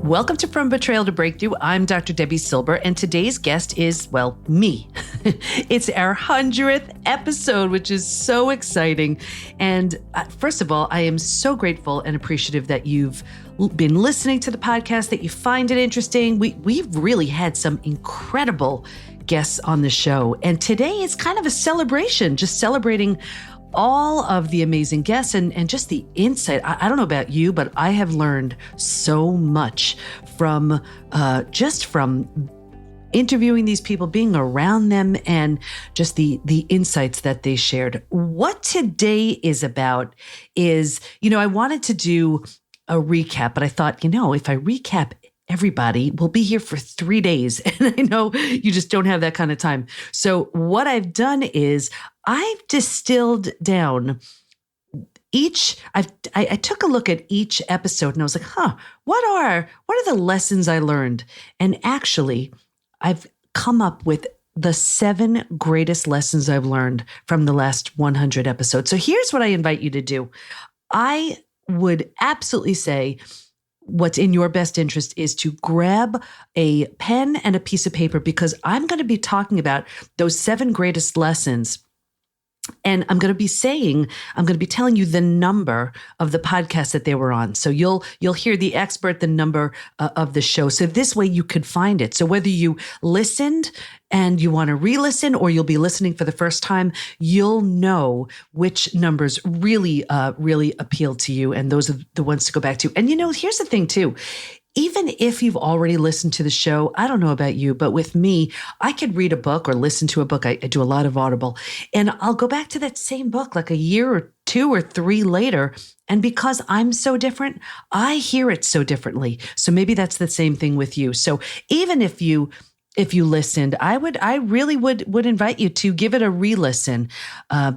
Welcome to From Betrayal to Breakthrough. I'm Dr. Debi Silber, and today's guest is, well, me. It's our 100th episode, which is so exciting. And first of all, I am so grateful and appreciative that you've been listening to the podcast, that you find it interesting. We've really had some incredible guests on the show. And today is kind of a celebration, just celebrating all of the amazing guests and just the insight. I don't know about you, but I have learned so much from interviewing these people, being around them, and just the insights that they shared. What today is about is, I wanted to do a recap, but I thought, if I recap everybody, we'll be here for 3 days. And I know you just don't have that kind of time. So what I've done is I've distilled down I took a look at each episode and I was like, what are the lessons I learned? And actually, I've come up with the 7 greatest lessons I've learned from the last 100 episodes. So here's what I invite you to do. I would absolutely say what's in your best interest is to grab a pen and a piece of paper, because I'm going to be talking about those 7 greatest lessons. And I'm going to be telling you the number of the podcast that they were on. So you'll hear the expert, the number of the show. So this way you could find it. So whether you listened and you want to re-listen, or you'll be listening for the first time, you'll know which numbers really appeal to you. And those are the ones to go back to. And here's the thing too. Even if you've already listened to the show, I don't know about you, but with me, I could read a book or listen to a book. I do a lot of Audible, and I'll go back to that same book like a year or 2 or 3 later. And because I'm so different, I hear it so differently. So maybe that's the same thing with you. So even if you listened, I really would invite you to give it a re-listen,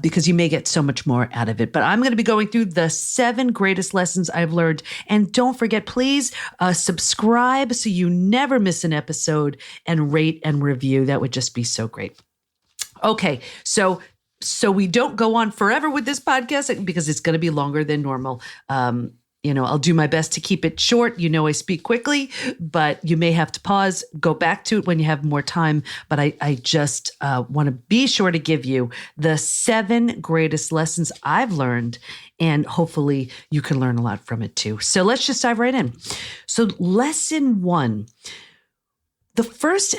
because you may get so much more out of it. But I'm going to be going through the 7 greatest lessons I've learned. And don't forget, please subscribe so you never miss an episode, and rate and review. That would just be so great. Okay, so we don't go on forever with this podcast, because it's going to be longer than normal. I'll do my best to keep it short. I speak quickly, but you may have to pause, go back to it when you have more time. But I just want to be sure to give you the 7 greatest lessons I've learned, and hopefully you can learn a lot from it too. So let's just dive right in. So lesson 1, the first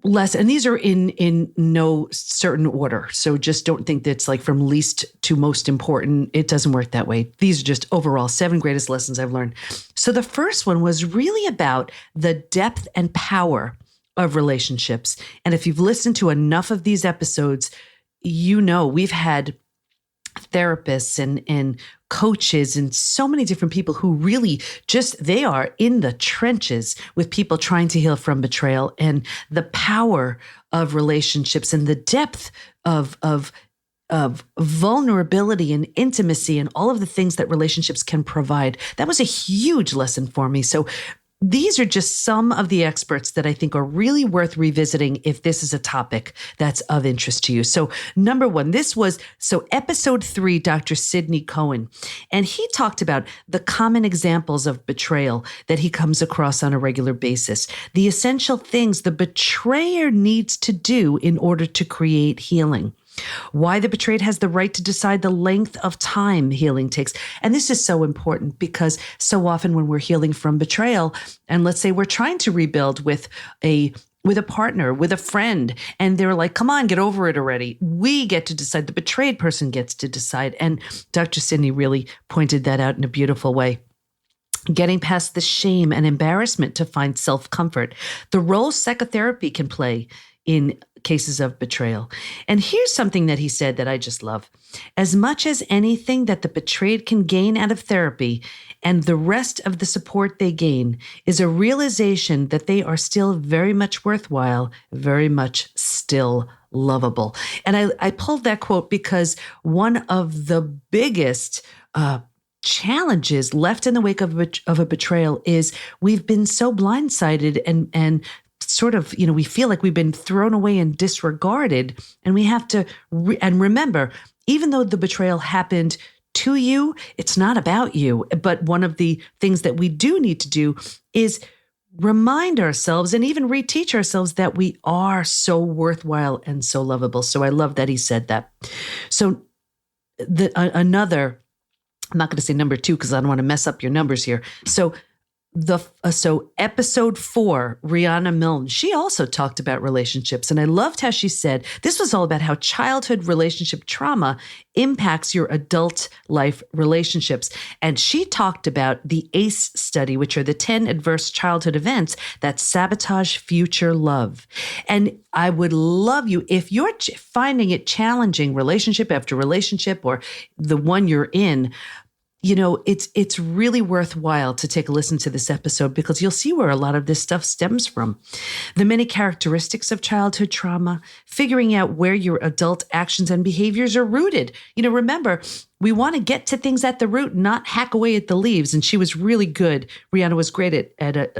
lesson, and these are in no certain order. So just don't think that's like from least to most important. It doesn't work that way. These are just overall 7 greatest lessons I've learned. So the first one was really about the depth and power of relationships. And if you've listened to enough of these episodes, we've had therapists and coaches and so many different people who really they are in the trenches with people trying to heal from betrayal, and the power of relationships and the depth of vulnerability and intimacy and all of the things that relationships can provide. That was a huge lesson for me. So these are just some of the experts that I think are really worth revisiting if this is a topic that's of interest to you. So number 1, episode 3, Dr. Sidney Cohen, and he talked about the common examples of betrayal that he comes across on a regular basis, the essential things the betrayer needs to do in order to create healing. Why the betrayed has the right to decide the length of time healing takes. And this is so important, because so often when we're healing from betrayal, and let's say we're trying to rebuild with a partner, with a friend, and they're like, come on, get over it already. We get to decide. The betrayed person gets to decide. And Dr. Sidney really pointed that out in a beautiful way. Getting past the shame and embarrassment to find self-comfort. The role psychotherapy can play in cases of betrayal. And here's something that he said that I just love. As much as anything that the betrayed can gain out of therapy, and the rest of the support they gain, is a realization that they are still very much worthwhile, very much still lovable. And I pulled that quote because one of the biggest challenges left in the wake of a betrayal is we've been so blindsided and sort of, we feel like we've been thrown away and disregarded. And we have to, and remember, even though the betrayal happened to you, it's not about you. But one of the things that we do need to do is remind ourselves and even reteach ourselves that we are so worthwhile and so lovable. So I love that he said that. So another, I'm not going to say number 2 because I don't want to mess up your numbers here. So episode 4, Rihanna Milne, she also talked about relationships. And I loved how she said, this was all about how childhood relationship trauma impacts your adult life relationships. And she talked about the ACE study, which are the 10 adverse childhood events that sabotage future love. And I would love you, if you're finding it challenging relationship after relationship or the one you're in, it's really worthwhile to take a listen to this episode because you'll see where a lot of this stuff stems from. The many characteristics of childhood trauma, figuring out where your adult actions and behaviors are rooted. Remember, we want to get to things at the root, not hack away at the leaves. And she was really good. Rihanna was great at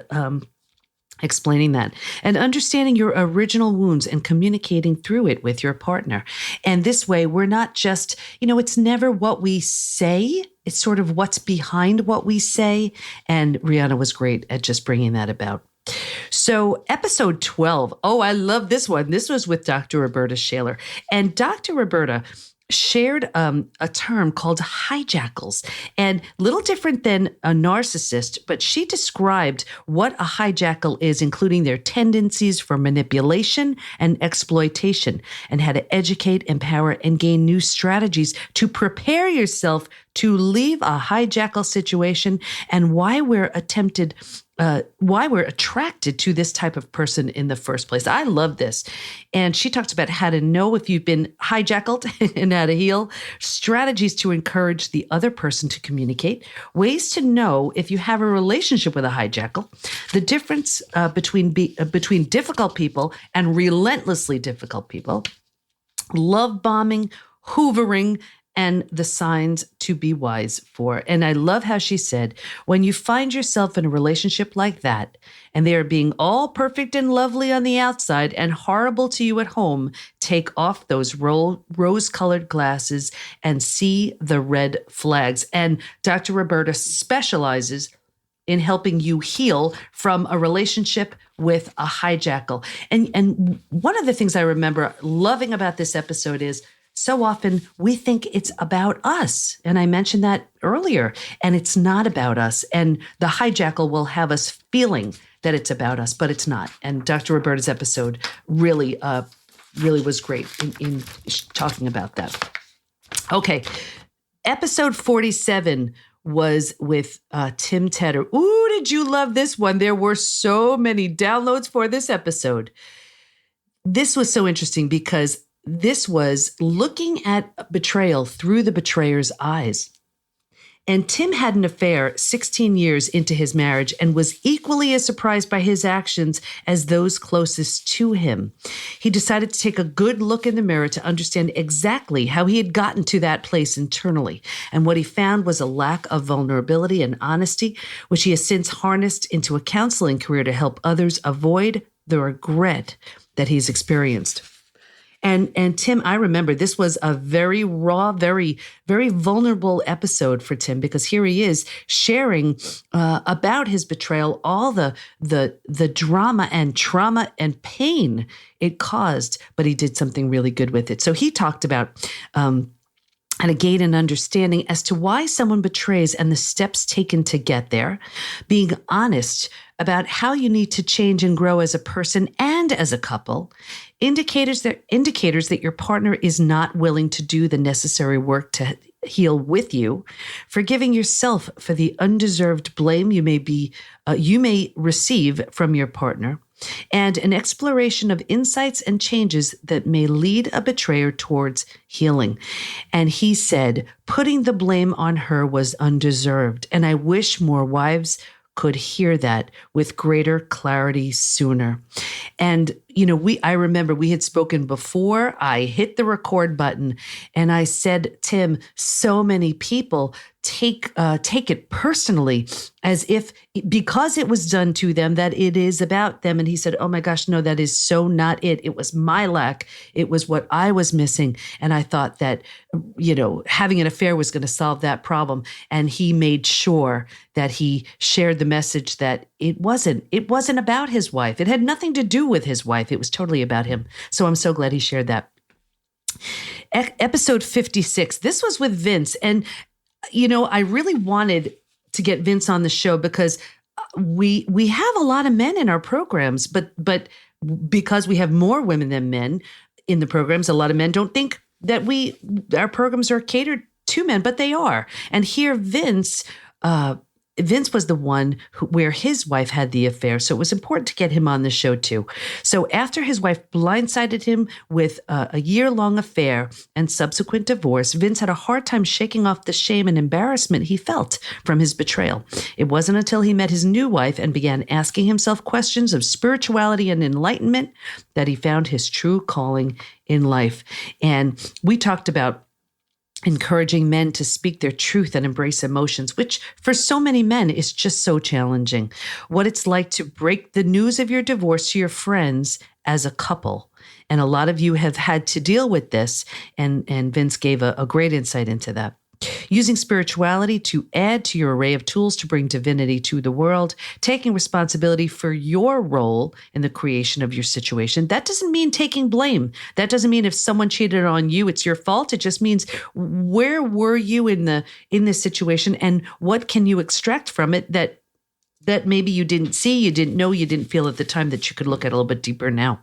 explaining that, and understanding your original wounds and communicating through it with your partner. And this way, we're not just, it's never what we say, it's sort of what's behind what we say. And Rihanna was great at just bringing that about. So episode 12, I love this one. This was with Dr. Roberta Shaler. And Dr. Roberta shared a term called hijackals, and little different than a narcissist, but she described what a hijackal is, including their tendencies for manipulation and exploitation, and how to educate, empower, and gain new strategies to prepare yourself to leave a hijackal situation, and why we're attracted to this type of person in the first place. I love this. And she talks about how to know if you've been hijackaled and how to heal, strategies to encourage the other person to communicate, ways to know if you have a relationship with a hijackal, the difference between difficult people and relentlessly difficult people, love bombing, hoovering, and the signs to be wise for. And I love how she said, when you find yourself in a relationship like that, and they are being all perfect and lovely on the outside and horrible to you at home, take off those rose-colored glasses and see the red flags. And Dr. Roberta specializes in helping you heal from a relationship with a hijackal. And one of the things I remember loving about this episode is, so often we think it's about us. And I mentioned that earlier, and it's not about us. And the hijackal will have us feeling that it's about us, but it's not. And Dr. Roberta's episode really was great in talking about that. Okay. Episode 47 was with Tim Tedder. Ooh, did you love this one? There were so many downloads for this episode. This was so interesting because this was looking at betrayal through the betrayer's eyes. And Tim had an affair 16 years into his marriage and was equally as surprised by his actions as those closest to him. He decided to take a good look in the mirror to understand exactly how he had gotten to that place internally. And what he found was a lack of vulnerability and honesty, which he has since harnessed into a counseling career to help others avoid the regret that he's experienced. And Tim, I remember this was a very raw, very, very vulnerable episode for Tim, because here he is sharing about his betrayal, all the drama and trauma and pain it caused, but he did something really good with it. So he talked about and to gain an understanding as to why someone betrays and the steps taken to get there, being honest about how you need to change and grow as a person and as a couple, indicators that your partner is not willing to do the necessary work to heal with you, forgiving yourself for the undeserved blame you may receive from your partner, and an exploration of insights and changes that may lead a betrayer towards healing. And he said, putting the blame on her was undeserved, and I wish more wives could hear that with greater clarity sooner. And, I remember we had spoken before I hit the record button, and I said, Tim, so many people take it personally as if because it was done to them that it is about them. And he said, oh my gosh, no, that is so not it. It was my lack. It was what I was missing. And I thought that, having an affair was going to solve that problem. And he made sure that he shared the message that it wasn't about his wife. It had nothing to do with his wife. It was totally about him. So I'm so glad he shared that. Episode 56. This was with Vince. And, I really wanted to get Vince on the show because we have a lot of men in our programs, but because we have more women than men in the programs, a lot of men don't think that our programs are catered to men, but they are. And here Vince was the one where his wife had the affair. So it was important to get him on the show too. So after his wife blindsided him with a year-long affair and subsequent divorce, Vince had a hard time shaking off the shame and embarrassment he felt from his betrayal. It wasn't until he met his new wife and began asking himself questions of spirituality and enlightenment that he found his true calling in life. And we talked about encouraging men to speak their truth and embrace emotions, which for so many men is just so challenging. What it's like to break the news of your divorce to your friends as a couple. And a lot of you have had to deal with this, and Vince gave a great insight into that. Using spirituality to add to your array of tools to bring divinity to the world, taking responsibility for your role in the creation of your situation. That doesn't mean taking blame. That doesn't mean if someone cheated on you, it's your fault. It just means where were you in this situation, and what can you extract from it that maybe you didn't see, you didn't know, you didn't feel at the time, that you could look at a little bit deeper now.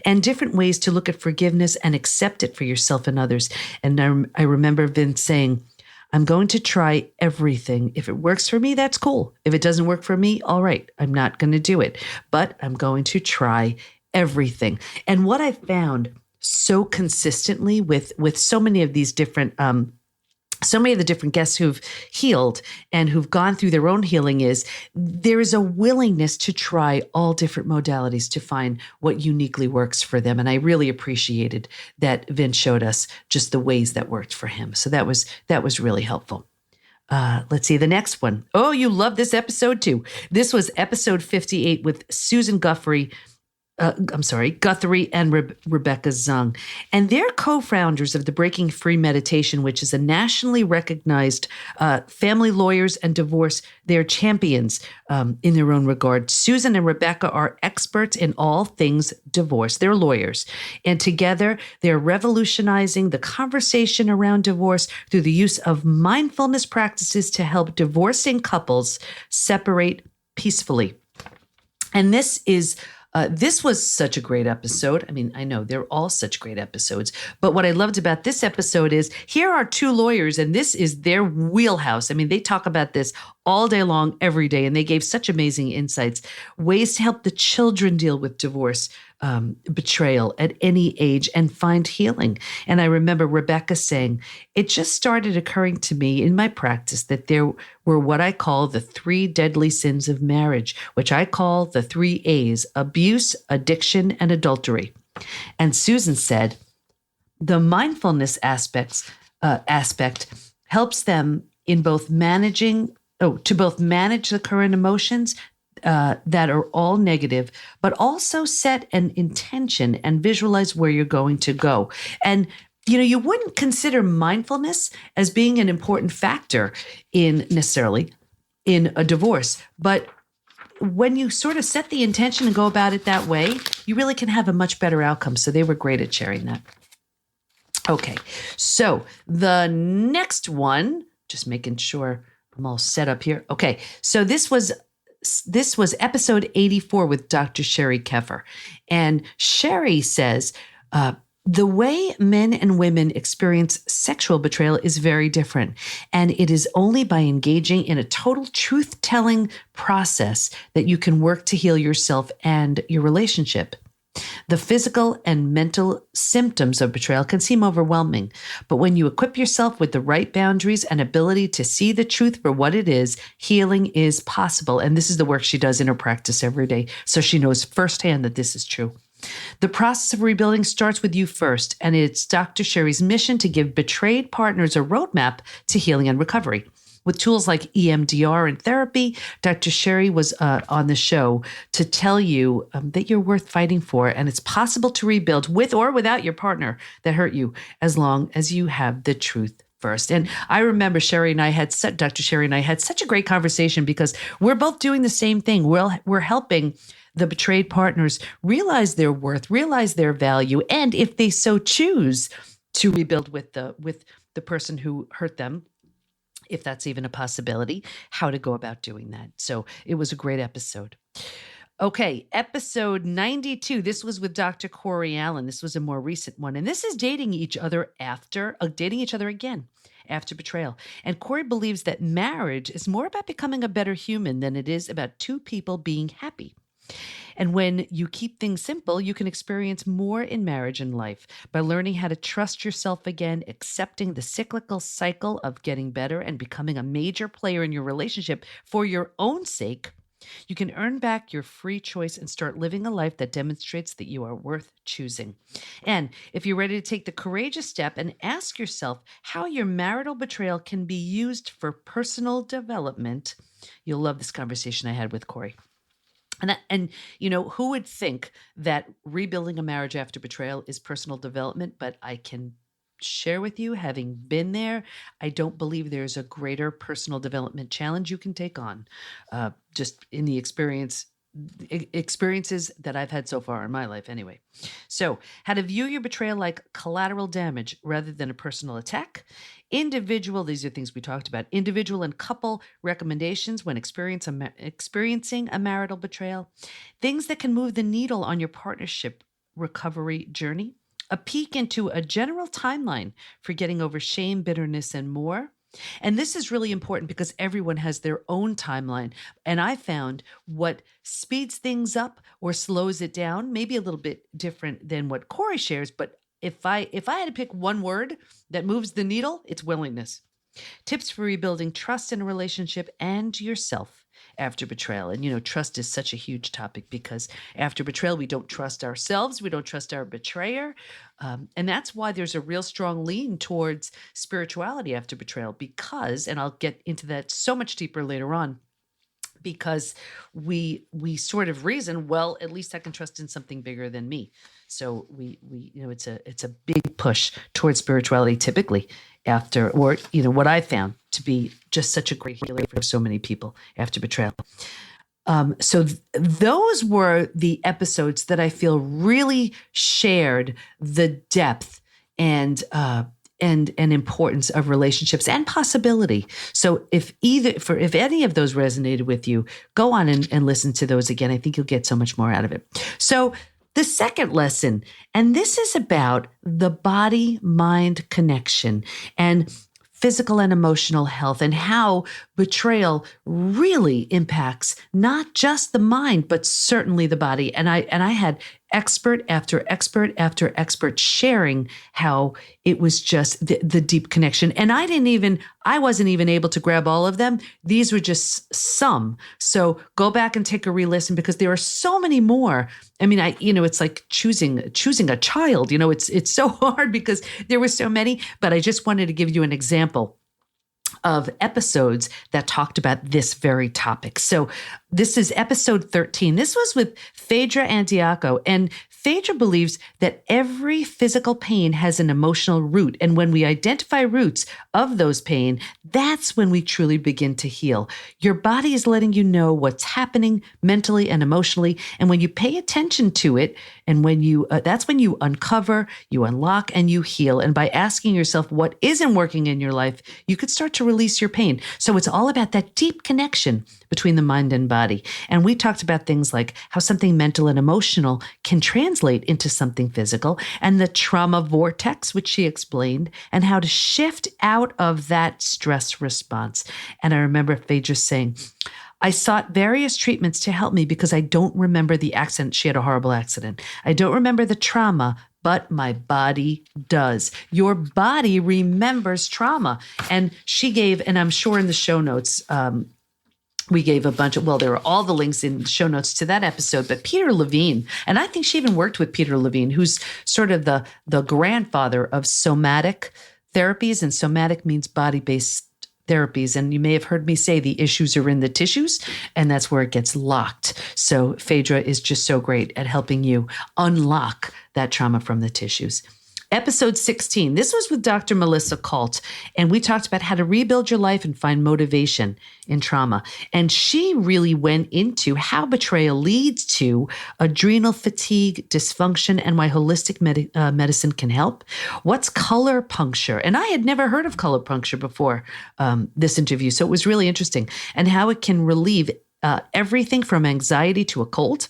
And different ways to look at forgiveness and accept it for yourself and others. And I remember Vince saying, I'm going to try everything. If it works for me, that's cool. If it doesn't work for me, all right, I'm not going to do it. But I'm going to try everything. And what I found so consistently with so many of these different so many of the different guests who've healed and who've gone through their own healing is there is a willingness to try all different modalities to find what uniquely works for them. And I really appreciated that Vince showed us just the ways that worked for him. So that was really helpful. Let's see the next one. Oh, you love this episode too. This was episode 58 with Susan Guthrie and Rebecca Zung. And they're co-founders of the Breaking Free Meditation, which is a nationally recognized family lawyers and divorce. They're champions in their own regard. Susan and Rebecca are experts in all things divorce. They're lawyers. And together, they're revolutionizing the conversation around divorce through the use of mindfulness practices to help divorcing couples separate peacefully. And this was such a great episode. I mean, I know they're all such great episodes, but what I loved about this episode is here are two lawyers and this is their wheelhouse. I mean, they talk about this all day long, every day, and they gave such amazing insights, ways to help the children deal with divorce, betrayal at any age and find healing. And I remember Rebecca saying, it just started occurring to me in my practice that there were what I call the 3 deadly sins of marriage, which I call the 3 A's: abuse, addiction, and adultery. And Susan said, the mindfulness aspect helps them in both manage the current emotions that are all negative, but also set an intention and visualize where you're going to go. And, you wouldn't consider mindfulness as being an important factor necessarily in a divorce. But when you sort of set the intention and go about it that way, you really can have a much better outcome. So they were great at sharing that. Okay. So the next one, just making sure I'm all set up here. Okay. So this was episode 84 with Dr. Sherry Keffer. And Sherry says, the way men and women experience sexual betrayal is very different. And it is only by engaging in a total truth-telling process that you can work to heal yourself and your relationship. The physical and mental symptoms of betrayal can seem overwhelming, but when you equip yourself with the right boundaries and ability to see the truth for what it is, healing is possible. And this is the work she does in her practice every day, so she knows firsthand that this is true. The process of rebuilding starts with you first, and it's Dr. Sherry's mission to give betrayed partners a roadmap to healing and recovery. With tools like EMDR and therapy, Dr. Sherry was on the show to tell you that you're worth fighting for, and it's possible to rebuild with or without your partner that hurt you, as long as you have the truth first. And I remember Dr. Sherry and I had such a great conversation because we're both doing the same thing. We're helping the betrayed partners realize their worth, realize their value, and if they so choose, to rebuild with the person who hurt them, if that's even a possibility, how to go about doing that. So it was a great episode. Okay, episode 92. This was with Dr. Corey Allen. This was a more recent one. And this is dating each other again after betrayal. And Corey believes that marriage is more about becoming a better human than it is about two people being happy. And when you keep things simple, you can experience more in marriage and life by learning how to trust yourself again, accepting the cyclical cycle of getting better and becoming a major player in your relationship for your own sake. You can earn back your free choice and start living a life that demonstrates that you are worth choosing. And if you're ready to take the courageous step and ask yourself how your marital betrayal can be used for personal development, you'll love this conversation I had with Corey. And who would think that rebuilding a marriage after betrayal is personal development? But I can share with you, having been there, I don't believe there's a greater personal development challenge you can take on, just in the experiences that I've had so far in my life anyway. So how to view your betrayal like collateral damage rather than a personal attack. These are things we talked about, individual and couple recommendations when experiencing a marital betrayal, things that can move the needle on your partnership recovery journey, a peek into a general timeline for getting over shame, bitterness, and more. And this is really important because everyone has their own timeline. And I found what speeds things up or slows it down, maybe a little bit different than what Corey shares. But if I had to pick one word that moves the needle, it's willingness. Tips for rebuilding trust in a relationship and yourself after betrayal. And, trust is such a huge topic because after betrayal, we don't trust ourselves. We don't trust our betrayer. And that's why there's a real strong lean towards spirituality after betrayal because, and I'll get into that so much deeper later on, because we sort of reason, well, at least I can trust in something bigger than me. So we it's a big push towards spirituality typically after, or what I found to be just such a great healer for so many people after betrayal. So those were the episodes that I feel really shared the depth and importance of relationships and possibility. So if any of those resonated with you, go on and listen to those again. I think you'll get so much more out of it. So the second lesson, and this is about the body-mind connection and physical and emotional health and how betrayal really impacts not just the mind, but certainly the body. And I had expert after expert after expert sharing how it was just the deep connection. And I wasn't even able to grab all of them. These were just some. So go back and take a re-listen because there are so many more. I mean, it's like choosing a child, it's so hard because there were so many, but I just wanted to give you an example of episodes that talked about this very topic. So this is episode 13. This was with Phaedra Antiaco, and Phaedra believes that every physical pain has an emotional root. And when we identify roots of those pain, that's when we truly begin to heal. Your body is letting you know what's happening mentally and emotionally. And when you pay attention to it, and that's when you uncover, you unlock, and you heal. And by asking yourself what isn't working in your life, you could start to release your pain. So it's all about that deep connection between the mind and body. And we talked about things like how something mental and emotional can translate into something physical, and the trauma vortex, which she explained, and how to shift out of that stress response. And I remember Phaedra saying, I sought various treatments to help me because I don't remember the accident. She had a horrible accident. I don't remember the trauma, but my body does. Your body remembers trauma. And she gave, and I'm sure in the show notes, we gave a bunch of, there are all the links in the show notes to that episode, but Peter Levine, and I think she even worked with Peter Levine, who's sort of the grandfather of somatic therapies, and somatic means body-based therapies. And you may have heard me say the issues are in the tissues, and that's where it gets locked. So Phaedra is just so great at helping you unlock that trauma from the tissues. Episode 16. This was with Dr. Melissa Kalt, and we talked about how to rebuild your life and find motivation in trauma. And she really went into how betrayal leads to adrenal fatigue, dysfunction, and why holistic medicine can help. What's color puncture? And I had never heard of color puncture before this interview, so it was really interesting. And how it can relieve everything from anxiety to a cold,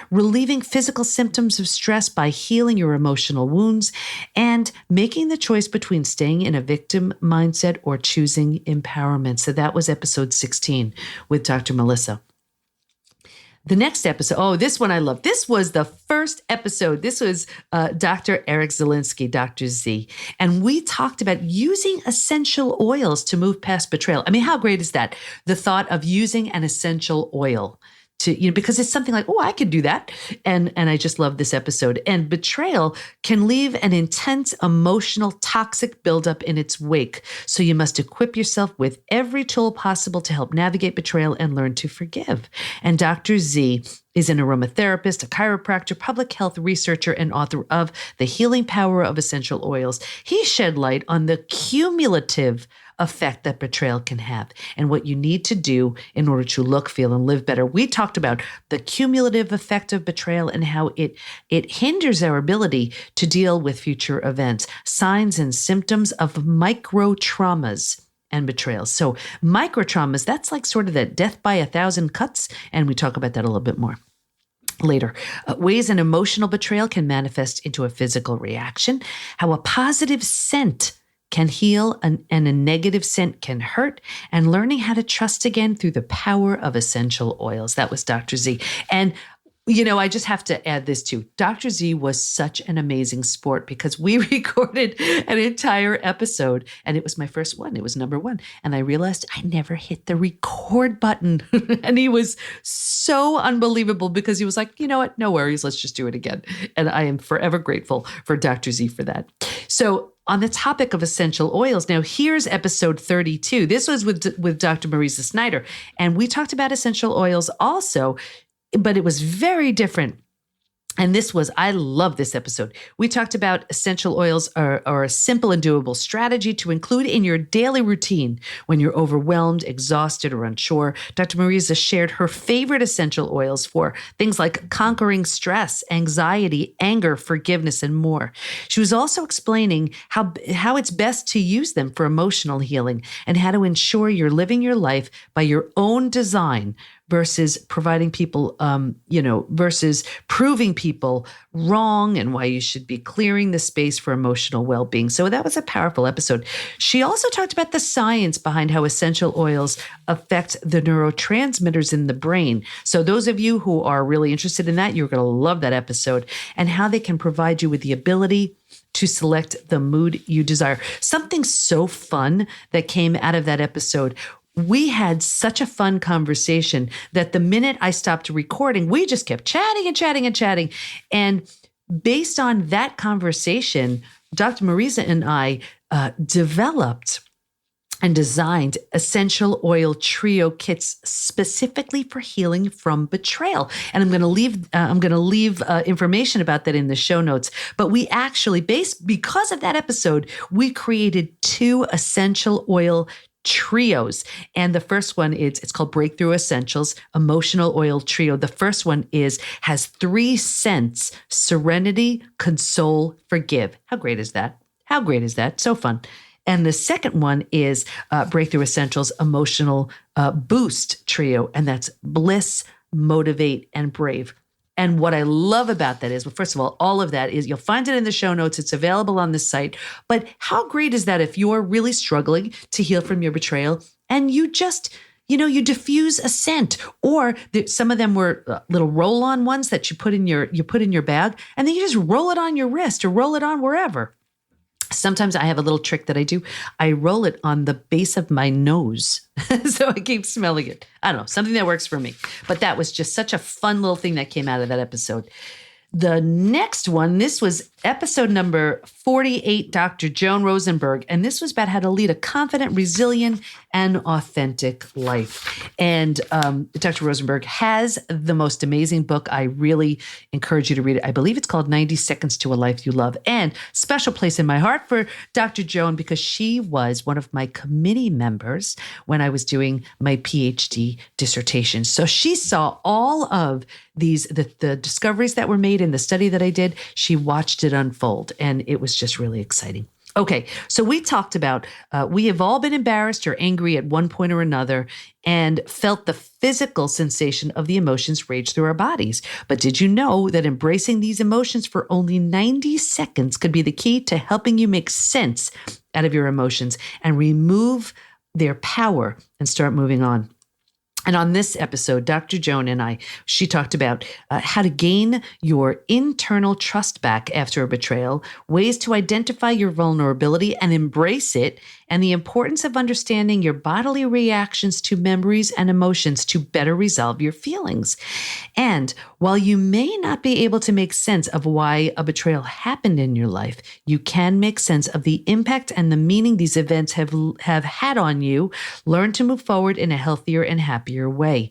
relieving physical symptoms of stress by healing your emotional wounds, and making the choice between staying in a victim mindset or choosing empowerment. So that was episode 16 with Dr. Melissa. The next episode, oh, this one I love. This was the first episode. This was Dr. Eric Zielinski, Dr. Z. And we talked about using essential oils to move past betrayal. I mean, how great is that? The thought of using an essential oil to, because it's something like, oh, I could do that. And I just love this episode. And betrayal can leave an intense, emotional, toxic buildup in its wake. So you must equip yourself with every tool possible to help navigate betrayal and learn to forgive. And Dr. Z is an aromatherapist, a chiropractor, public health researcher, and author of The Healing Power of Essential Oils. He shed light on the cumulative effect that betrayal can have and what you need to do in order to look, feel, and live better. We talked about the cumulative effect of betrayal and how it hinders our ability to deal with future events, signs and symptoms of micro traumas and betrayals. So micro traumas, that's like sort of that death by 1,000 cuts. And we talk about that a little bit more later. Ways an emotional betrayal can manifest into a physical reaction, how a positive scent can heal and a negative scent can hurt, and learning how to trust again through the power of essential oils. That was Dr. Z. And I just have to add this too. Dr. Z was such an amazing sport because we recorded an entire episode and it was my first one. It was number 1. And I realized I never hit the record button. And he was so unbelievable because he was like, you know what? No worries. Let's just do it again. And I am forever grateful for Dr. Z for that. So on the topic of essential oils, now here's episode 32. This was with Dr. Marisa Snyder. And we talked about essential oils also, but it was very different. And I love this episode. We talked about essential oils are a simple and doable strategy to include in your daily routine when you're overwhelmed, exhausted, or unsure. Dr. Marisa shared her favorite essential oils for things like conquering stress, anxiety, anger, forgiveness, and more. She was also explaining how it's best to use them for emotional healing and how to ensure you're living your life by your own design versus providing people, versus proving people wrong and why you should be clearing the space for emotional well-being. So that was a powerful episode. She also talked about the science behind how essential oils affect the neurotransmitters in the brain. So those of you who are really interested in that, you're going to love that episode, and how they can provide you with the ability to select the mood you desire. Something so fun that came out of that episode. We had such a fun conversation that the minute I stopped recording, we just kept chatting and chatting and chatting. And based on that conversation, Dr. Marisa and I developed and designed essential oil trio kits specifically for healing from betrayal. And I'm going to leave information about that in the show notes. But we actually, because of that episode, we created 2 essential oil trios. And the first one it's called Breakthrough Essentials Emotional Oil Trio. The first one has 3 scents: serenity, console, forgive. How great is that? How great is that? So fun. And the second one is Breakthrough Essentials Emotional Boost Trio. And that's bliss, motivate, and brave. And what I love about that is, well, first of all of that is, you'll find it in the show notes. It's available on the site. But how great is that if you're really struggling to heal from your betrayal and you just, you diffuse a scent, or some of them were little roll-on ones that you put in your bag, and then you just roll it on your wrist or roll it on wherever. Sometimes I have a little trick that I do. I roll it on the base of my nose. So I keep smelling it. I don't know, something that works for me. But that was just such a fun little thing that came out of that episode. The next one, this was episode number 48, Dr. Joan Rosenberg, and this was about how to lead a confident, resilient, and authentic life. And Dr. Rosenberg has the most amazing book. I really encourage you to read it. I believe it's called 90 Seconds to a Life You Love. And special place in my heart for Dr. Joan because she was one of my committee members when I was doing my PhD dissertation. So she saw all of the discoveries that were made in the study that I did. She watched it unfold, and it was just really exciting. Okay, so we talked about we have all been embarrassed or angry at one point or another and felt the physical sensation of the emotions rage through our bodies. But did you know that embracing these emotions for only 90 seconds could be the key to helping you make sense out of your emotions and remove their power and start moving on? And on this episode, Dr. Joan and she talked about how to gain your internal trust back after a betrayal, ways to identify your vulnerability and embrace it, and the importance of understanding your bodily reactions to memories and emotions to better resolve your feelings. And while you may not be able to make sense of why a betrayal happened in your life, you can make sense of the impact and the meaning these events have had on you. Learn to move forward in a healthier and happier way.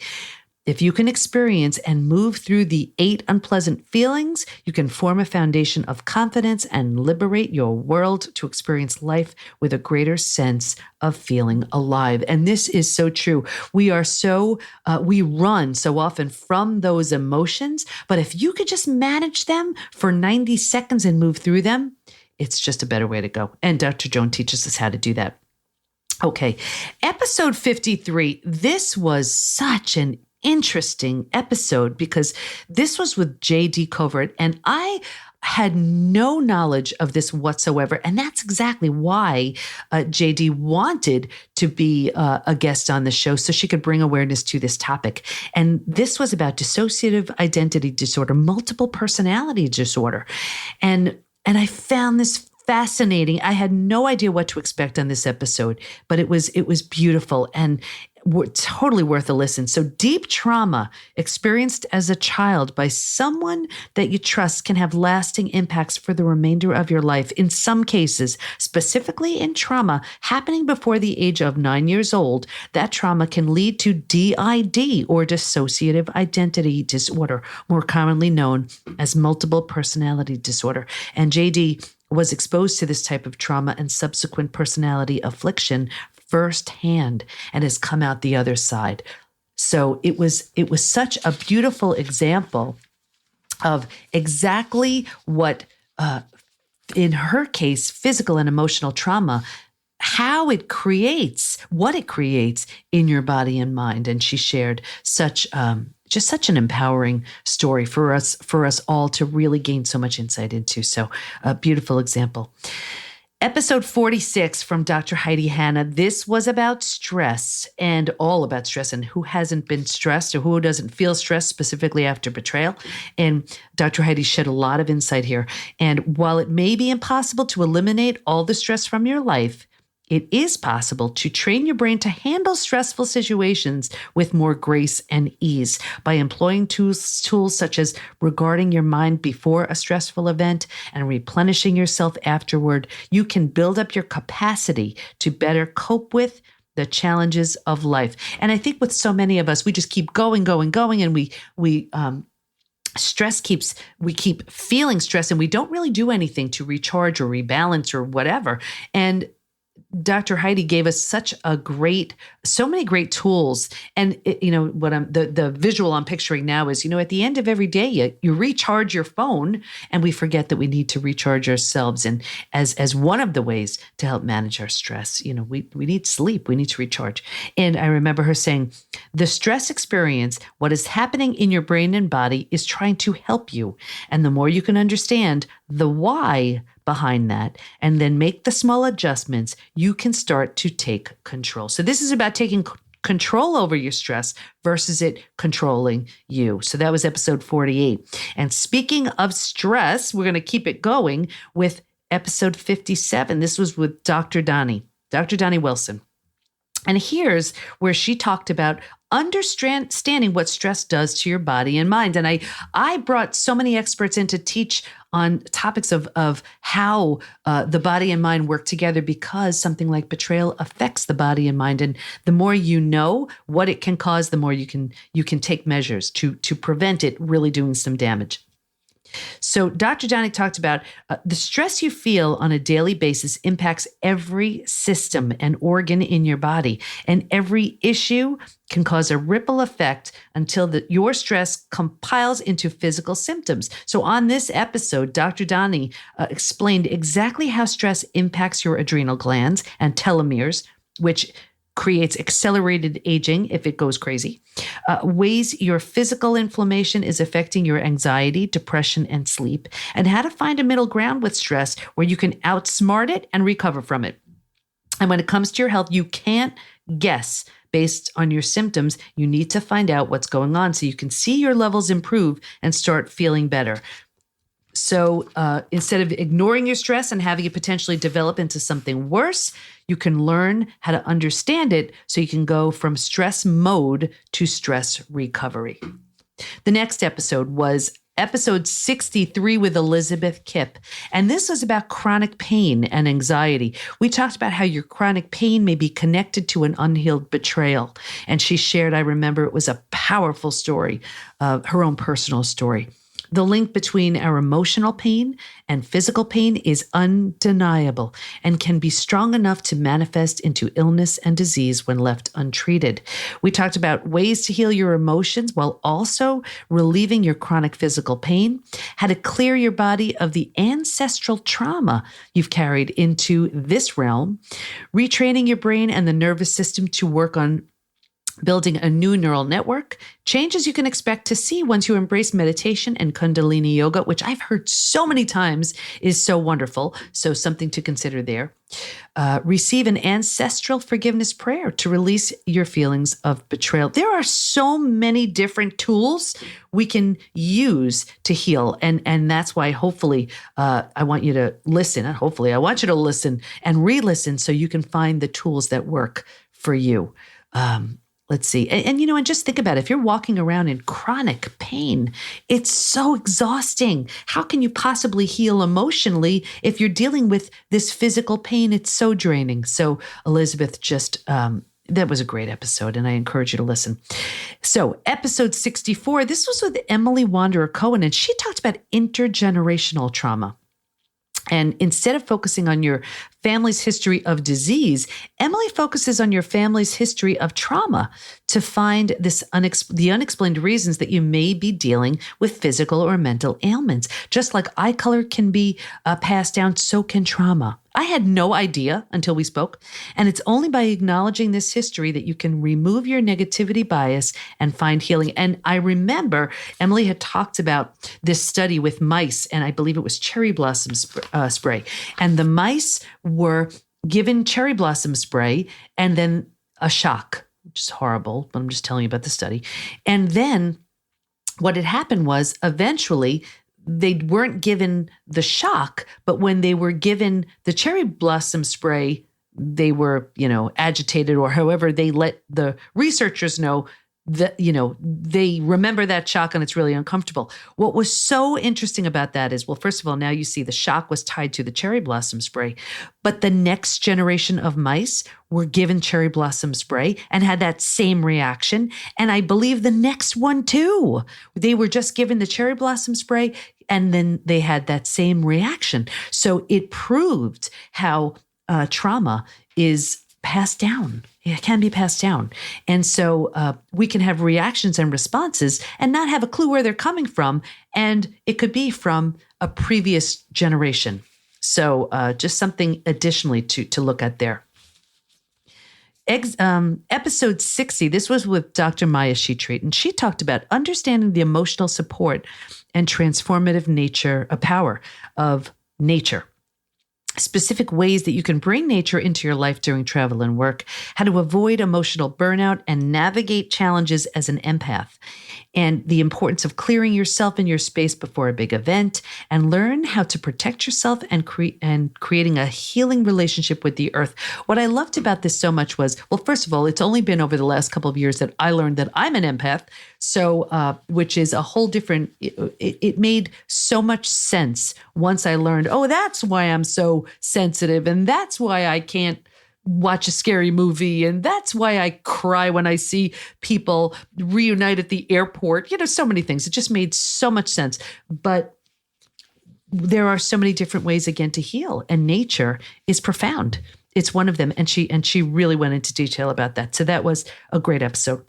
If you can experience and move through the 8 unpleasant feelings, you can form a foundation of confidence and liberate your world to experience life with a greater sense of feeling alive. And this is so true. We run so often from those emotions, but if you could just manage them for 90 seconds and move through them, it's just a better way to go. And Dr. Joan teaches us how to do that. Okay, episode 53. This was such an interesting episode because this was with J.D. Covert, and I had no knowledge of this whatsoever. And that's exactly why J.D. wanted to be a guest on the show so she could bring awareness to this topic. And this was about dissociative identity disorder, multiple personality disorder. And I found this fascinating. I had no idea what to expect on this episode, but it was beautiful and totally worth a listen. So deep trauma experienced as a child by someone that you trust can have lasting impacts for the remainder of your life. In some cases, specifically in trauma happening before the age of 9 years old, that trauma can lead to DID or dissociative identity disorder, more commonly known as multiple personality disorder. And JD was exposed to this type of trauma and subsequent personality affliction firsthand and has come out the other side. So it was such a beautiful example of exactly what, in her case, physical and emotional trauma, how it creates, what it creates in your body and mind. And she shared such an empowering story for us all to really gain so much insight into. So a beautiful example. Episode 46 from Dr. Heidi Hanna. This was about stress and all about stress and who hasn't been stressed or who doesn't feel stressed specifically after betrayal. And Dr. Heidi shed a lot of insight here. And while it may be impossible to eliminate all the stress from your life, it is possible to train your brain to handle stressful situations with more grace and ease by employing tools such as regarding your mind before a stressful event and replenishing yourself afterward. You can build up your capacity to better cope with the challenges of life. And I think with so many of us, we just keep going, and we keep feeling stress, and we don't really do anything to recharge or rebalance or whatever. And Dr. Heidi gave us so many great tools. And the visual I'm picturing now is, at the end of every day, you recharge your phone, and we forget that we need to recharge ourselves. And as one of the ways to help manage our stress, we need sleep, we need to recharge. And I remember her saying, the stress experience, what is happening in your brain and body, is trying to help you. And the more you can understand the why behind that, and then make the small adjustments, you can start to take control. So this is about taking control over your stress versus it controlling you. So that was episode 48. And speaking of stress, we're going to keep it going with episode 57. This was with Dr. Donnie Wilson. And here's where she talked about understanding what stress does to your body and mind. And I brought so many experts in to teach on topics of how the body and mind work together, because something like betrayal affects the body and mind. And the more you know what it can cause, the more you can take measures to prevent it really doing some damage. So Dr. Donnie talked about the stress you feel on a daily basis impacts every system and organ in your body, and every issue can cause a ripple effect until your stress compiles into physical symptoms. So on this episode, Dr. Donnie explained exactly how stress impacts your adrenal glands and telomeres, which creates accelerated aging if it goes crazy, ways your physical inflammation is affecting your anxiety, depression, and sleep, and how to find a middle ground with stress where you can outsmart it and recover from it. And when it comes to your health, you can't guess based on your symptoms. You need to find out what's going on so you can see your levels improve and start feeling better. So instead of ignoring your stress and having it potentially develop into something worse, you can learn how to understand it so you can go from stress mode to stress recovery. The next episode was episode 63 with Elizabeth Kipp. And this was about chronic pain and anxiety. We talked about how your chronic pain may be connected to an unhealed betrayal. And she shared, I remember it was a powerful story, her own personal story. The link between our emotional pain and physical pain is undeniable and can be strong enough to manifest into illness and disease when left untreated. We talked about ways to heal your emotions while also relieving your chronic physical pain, how to clear your body of the ancestral trauma you've carried into this realm, retraining your brain and the nervous system to work on building a new neural network, changes you can expect to see once you embrace meditation and Kundalini yoga, which I've heard so many times is so wonderful. So something to consider there. Receive an ancestral forgiveness prayer to release your feelings of betrayal. There are so many different tools we can use to heal. And that's why hopefully I want you to listen. And hopefully I want you to listen and re-listen so you can find the tools that work for you. Let's see. And just think about it. If you're walking around in chronic pain, it's so exhausting. How can you possibly heal emotionally if you're dealing with this physical pain? It's so draining. So Elizabeth that was a great episode, and I encourage you to listen. So episode 64, this was with Emily Wanderer Cohen, and she talked about intergenerational trauma. And instead of focusing on your family's history of disease, Emily focuses on your family's history of trauma to find the unexplained reasons that you may be dealing with physical or mental ailments. Just like eye color can be passed down, so can trauma. I had no idea until we spoke, and it's only by acknowledging this history that you can remove your negativity bias and find healing. And I remember Emily had talked about this study with mice, and I believe it was cherry blossom spray. And the mice were given cherry blossom spray and then a shock, which is horrible, but I'm just telling you about the study. And then what had happened was eventually they weren't given the shock, but when they were given the cherry blossom spray, they were, agitated, or however they let the researchers know that, they remember that shock and it's really uncomfortable. What was so interesting about that is, well, first of all, now you see the shock was tied to the cherry blossom spray, but the next generation of mice were given cherry blossom spray and had that same reaction. And I believe the next one too, they were just given the cherry blossom spray and then they had that same reaction. So it proved how trauma is passed down. It can be passed down. And so we can have reactions and responses and not have a clue where they're coming from. And it could be from a previous generation. So just something additionally to look at there. Episode 60, this was with Dr. Maya Shetreat, and she talked about understanding the emotional support and transformative power of nature. Specific ways that you can bring nature into your life during travel and work, how to avoid emotional burnout and navigate challenges as an empath. and the importance of clearing yourself and your space before a big event, and learn how to protect yourself and creating a healing relationship with the earth. What I loved about this so much was, well, first of all, it's only been over the last couple of years that I learned that I'm an empath. So, which is a whole different, it made so much sense once I learned, oh, that's why I'm so sensitive. And that's why I can't watch a scary movie. And that's why I cry when I see people reunite at the airport. So many things. It just made so much sense. But there are so many different ways, again, to heal. And nature is profound. It's one of them. And she really went into detail about that. So that was a great episode.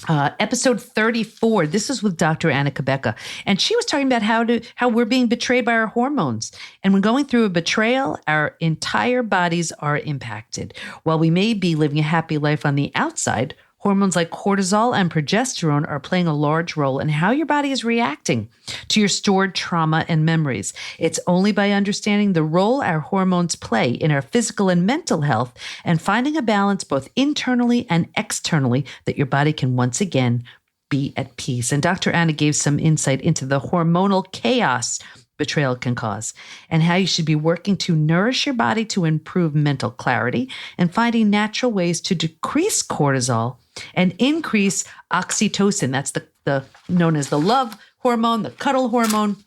Episode 34, this is with Dr. Anna Cabeca, and she was talking about how we're being betrayed by our hormones. And when going through a betrayal, our entire bodies are impacted. While we may be living a happy life on the outside, hormones like cortisol and progesterone are playing a large role in how your body is reacting to your stored trauma and memories. It's only by understanding the role our hormones play in our physical and mental health and finding a balance both internally and externally that your body can once again be at peace. And Dr. Anna gave some insight into the hormonal chaos betrayal can cause, and how you should be working to nourish your body to improve mental clarity and finding natural ways to decrease cortisol and increase oxytocin. That's the known as the love hormone, the cuddle hormone.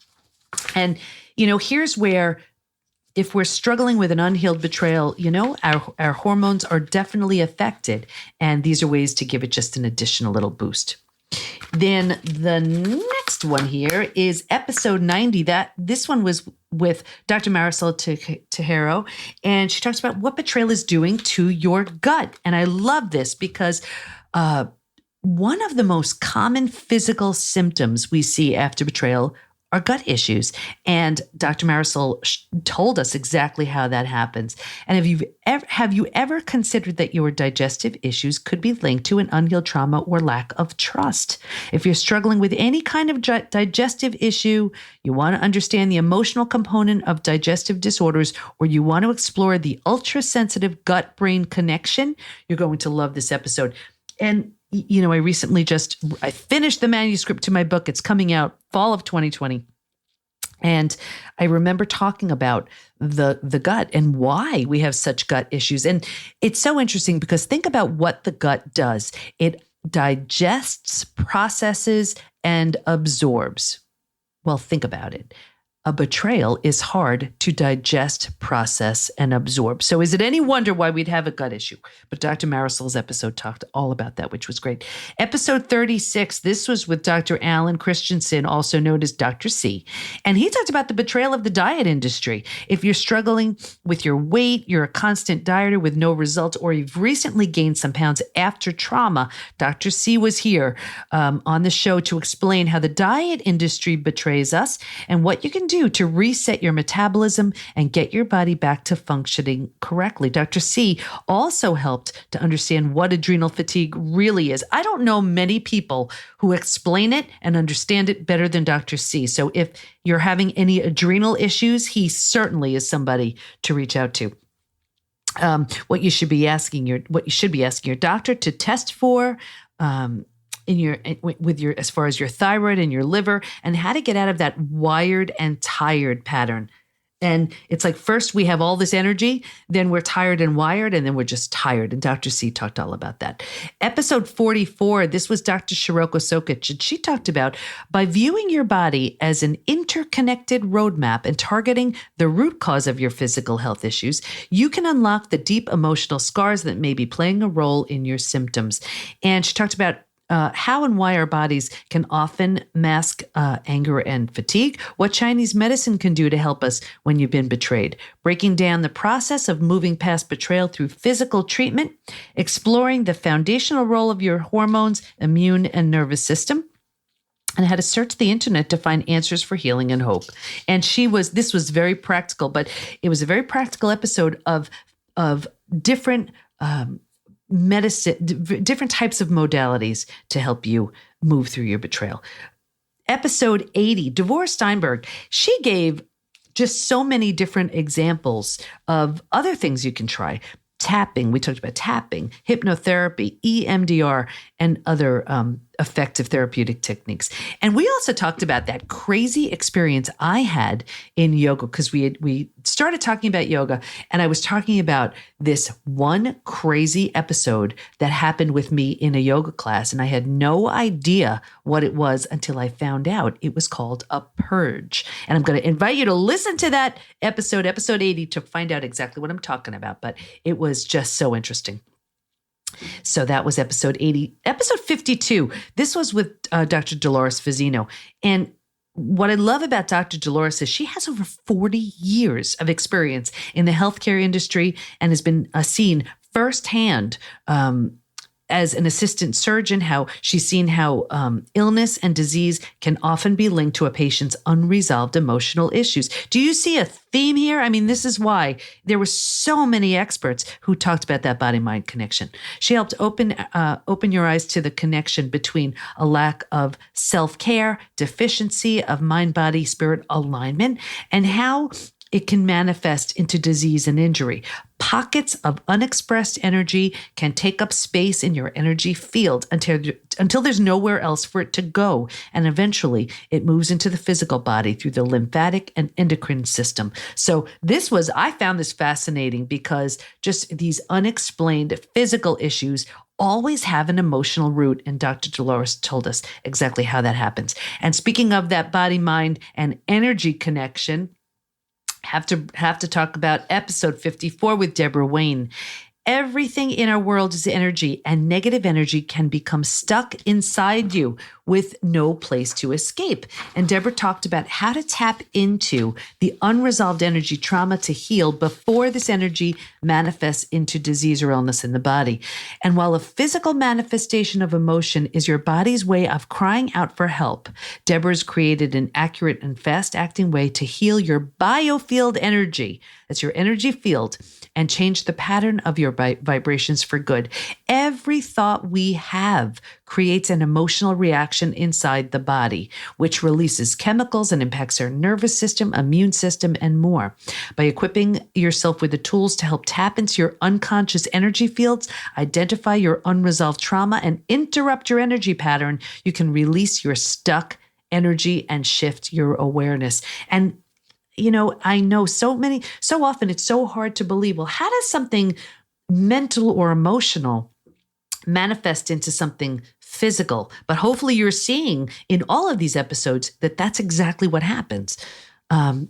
And, here's where, if we're struggling with an unhealed betrayal, our hormones are definitely affected. And these are ways to give it just an additional little boost. Then the next one here is episode 90. This one was with Dr. Marisol Tejero, and she talks about what betrayal is doing to your gut. And I love this because one of the most common physical symptoms we see after betrayal are gut issues. And Dr. Marisol told us exactly how that happens. And have you ever considered that your digestive issues could be linked to an unhealed trauma or lack of trust? If you're struggling with any kind of digestive issue, you want to understand the emotional component of digestive disorders, or you want to explore the ultra-sensitive gut-brain connection, you're going to love this episode. And I recently I finished the manuscript to my book. It's coming out fall of 2020. And I remember talking about the gut and why we have such gut issues. And it's so interesting because think about what the gut does. It digests, processes, and absorbs. Well, think about it. A betrayal is hard to digest, process, and absorb. So is it any wonder why we'd have a gut issue? But Dr. Marisol's episode talked all about that, which was great. Episode 36, this was with Dr. Alan Christensen, also known as Dr. C. And he talked about the betrayal of the diet industry. If you're struggling with your weight, you're a constant dieter with no results, or you've recently gained some pounds after trauma, Dr. C was here on the show to explain how the diet industry betrays us and what you can do to reset your metabolism and get your body back to functioning correctly. Dr. C also helped to understand what adrenal fatigue really is. I don't know many people who explain it and understand it better than Dr. C. So if you're having any adrenal issues, he certainly is somebody to reach out to. What you should be asking your doctor to test for, as far as your thyroid and your liver, and how to get out of that wired and tired pattern. And it's like, first we have all this energy, then we're tired and wired, and then we're just tired. And Dr. C talked all about that. Episode 44, this was Dr. Shiroko Sokic, and she talked about by viewing your body as an interconnected roadmap and targeting the root cause of your physical health issues, you can unlock the deep emotional scars that may be playing a role in your symptoms. And she talked about how and why our bodies can often mask anger and fatigue, what Chinese medicine can do to help us when you've been betrayed, breaking down the process of moving past betrayal through physical treatment, exploring the foundational role of your hormones, immune, and nervous system, and how to search the internet to find answers for healing and hope. And this was very practical, but it was a very practical episode of different medicine, different types of modalities to help you move through your betrayal. Episode 80, Devora Steinberg, she gave just so many different examples of other things you can try. Tapping, we talked about tapping, hypnotherapy, EMDR, and other effective therapeutic techniques. And we also talked about that crazy experience I had in yoga, because we started talking about yoga, and I was talking about this one crazy episode that happened with me in a yoga class, and I had no idea what it was until I found out it was called a purge. And I'm going to invite you to listen to that episode 80, to find out exactly what I'm talking about, but it was just so interesting. So that was episode 80. Episode 52, this was with Dr. Dolores Fazzino. And what I love about Dr. Dolores is she has over 40 years of experience in the healthcare industry and has been seen firsthand as an assistant surgeon, how she's seen how illness and disease can often be linked to a patient's unresolved emotional issues. Do you see a theme here? I mean, this is why there were so many experts who talked about that body-mind connection. She helped open your eyes to the connection between a lack of self-care, deficiency of mind-body-spirit alignment, and how it can manifest into disease and injury. Pockets of unexpressed energy can take up space in your energy field until there's nowhere else for it to go. And eventually it moves into the physical body through the lymphatic and endocrine system. So I found this fascinating because just these unexplained physical issues always have an emotional root. And Dr. Dolores told us exactly how that happens. And speaking of that body, mind, and energy connection, have to talk about episode 54 with Deborah Wayne. Everything in our world is energy, and negative energy can become stuck inside you with no place to escape. And Deborah talked about how to tap into the unresolved energy trauma to heal before this energy manifests into disease or illness in the body. And while a physical manifestation of emotion is your body's way of crying out for help, Deborah's created an accurate and fast-acting way to heal your biofield energy. That's your energy field, and change the pattern of your vibrations for good. Every thought we have creates an emotional reaction inside the body, which releases chemicals and impacts our nervous system, immune system, and more. By equipping yourself with the tools to help tap into your unconscious energy fields, identify your unresolved trauma, and interrupt your energy pattern, you can release your stuck energy and shift your awareness. And I know so often it's so hard to believe, well, how does something mental or emotional manifest into something physical? But hopefully you're seeing in all of these episodes that that's exactly what happens.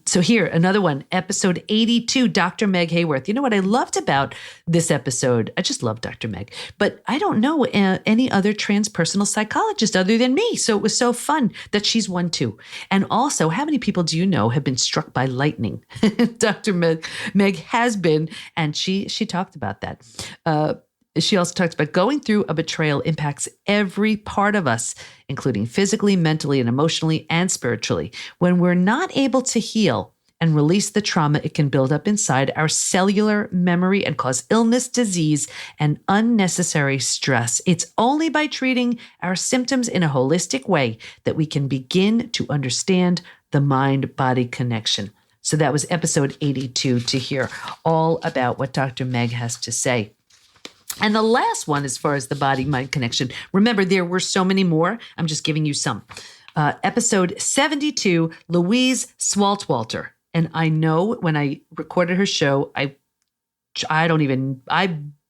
So here, another one, episode 82, Dr. Meg Hayworth. You know what I loved about this episode? I just love Dr. Meg, but I don't know any other transpersonal psychologist other than me. So it was so fun that she's one too. And also, how many people do you know have been struck by lightning? Dr. Meg has been, and she talked about that. She also talks about going through a betrayal impacts every part of us, including physically, mentally, and emotionally, and spiritually. When we're not able to heal and release the trauma, it can build up inside our cellular memory and cause illness, disease, and unnecessary stress. It's only by treating our symptoms in a holistic way that we can begin to understand the mind-body connection. So that was episode 82 to hear all about what Dr. Meg has to say. And the last one, as far as the body-mind connection, remember, there were so many more. I'm just giving you some. Episode 72, Louise Swaltwalter. And I know when I recorded her show, I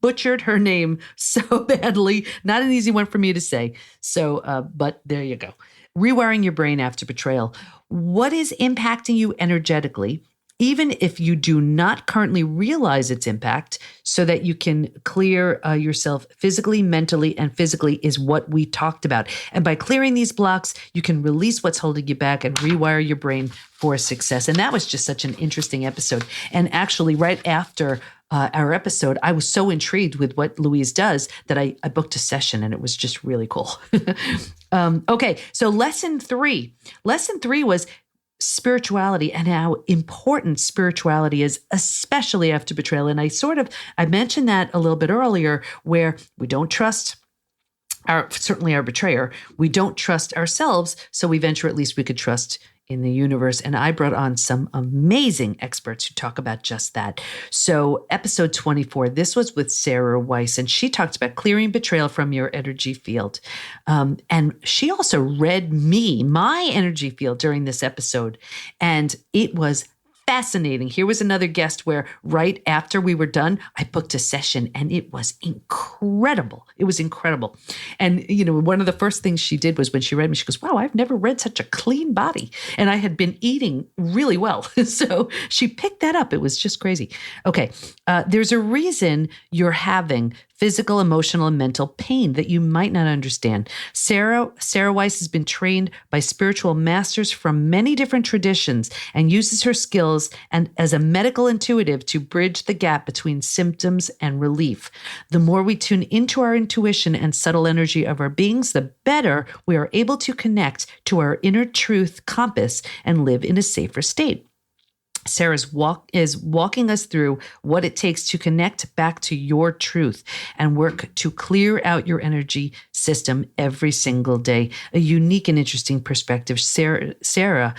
butchered her name so badly. Not an easy one for me to say. So, but there you go. Rewiring your brain after betrayal. What is impacting you energetically, even if you do not currently realize its impact, so that you can clear yourself physically, mentally, and physically, is what we talked about. And by clearing these blocks, you can release what's holding you back and rewire your brain for success. And that was just such an interesting episode. And actually, right after our episode, I was so intrigued with what Louise does that I booked a session, and it was just really cool. Okay, so lesson 3. Lesson 3 was spirituality and how important spirituality is, especially after betrayal. And I mentioned that a little bit earlier, where we don't trust certainly our betrayer. We don't trust ourselves. So we venture, at least we could trust in the universe. And I brought on some amazing experts who talk about just that. So episode 24, this was with Sarah Weiss, and she talked about clearing betrayal from your energy field. And she also read my energy field during this episode. And it was fascinating. Here was another guest where right after we were done, I booked a session and it was incredible. It was incredible. And, one of the first things she did was when she read me, she goes, wow, I've never read such a clean body. And I had been eating really well. So she picked that up. It was just crazy. Okay. There's a reason you're having physical, emotional, and mental pain that you might not understand. Sarah Weiss has been trained by spiritual masters from many different traditions and uses her skills and as a medical intuitive to bridge the gap between symptoms and relief. The more we tune into our intuition and subtle energy of our beings, the better we are able to connect to our inner truth compass and live in a safer state. Sarah's is walking us through what it takes to connect back to your truth and work to clear out your energy system every single day. A unique and interesting perspective. Sarah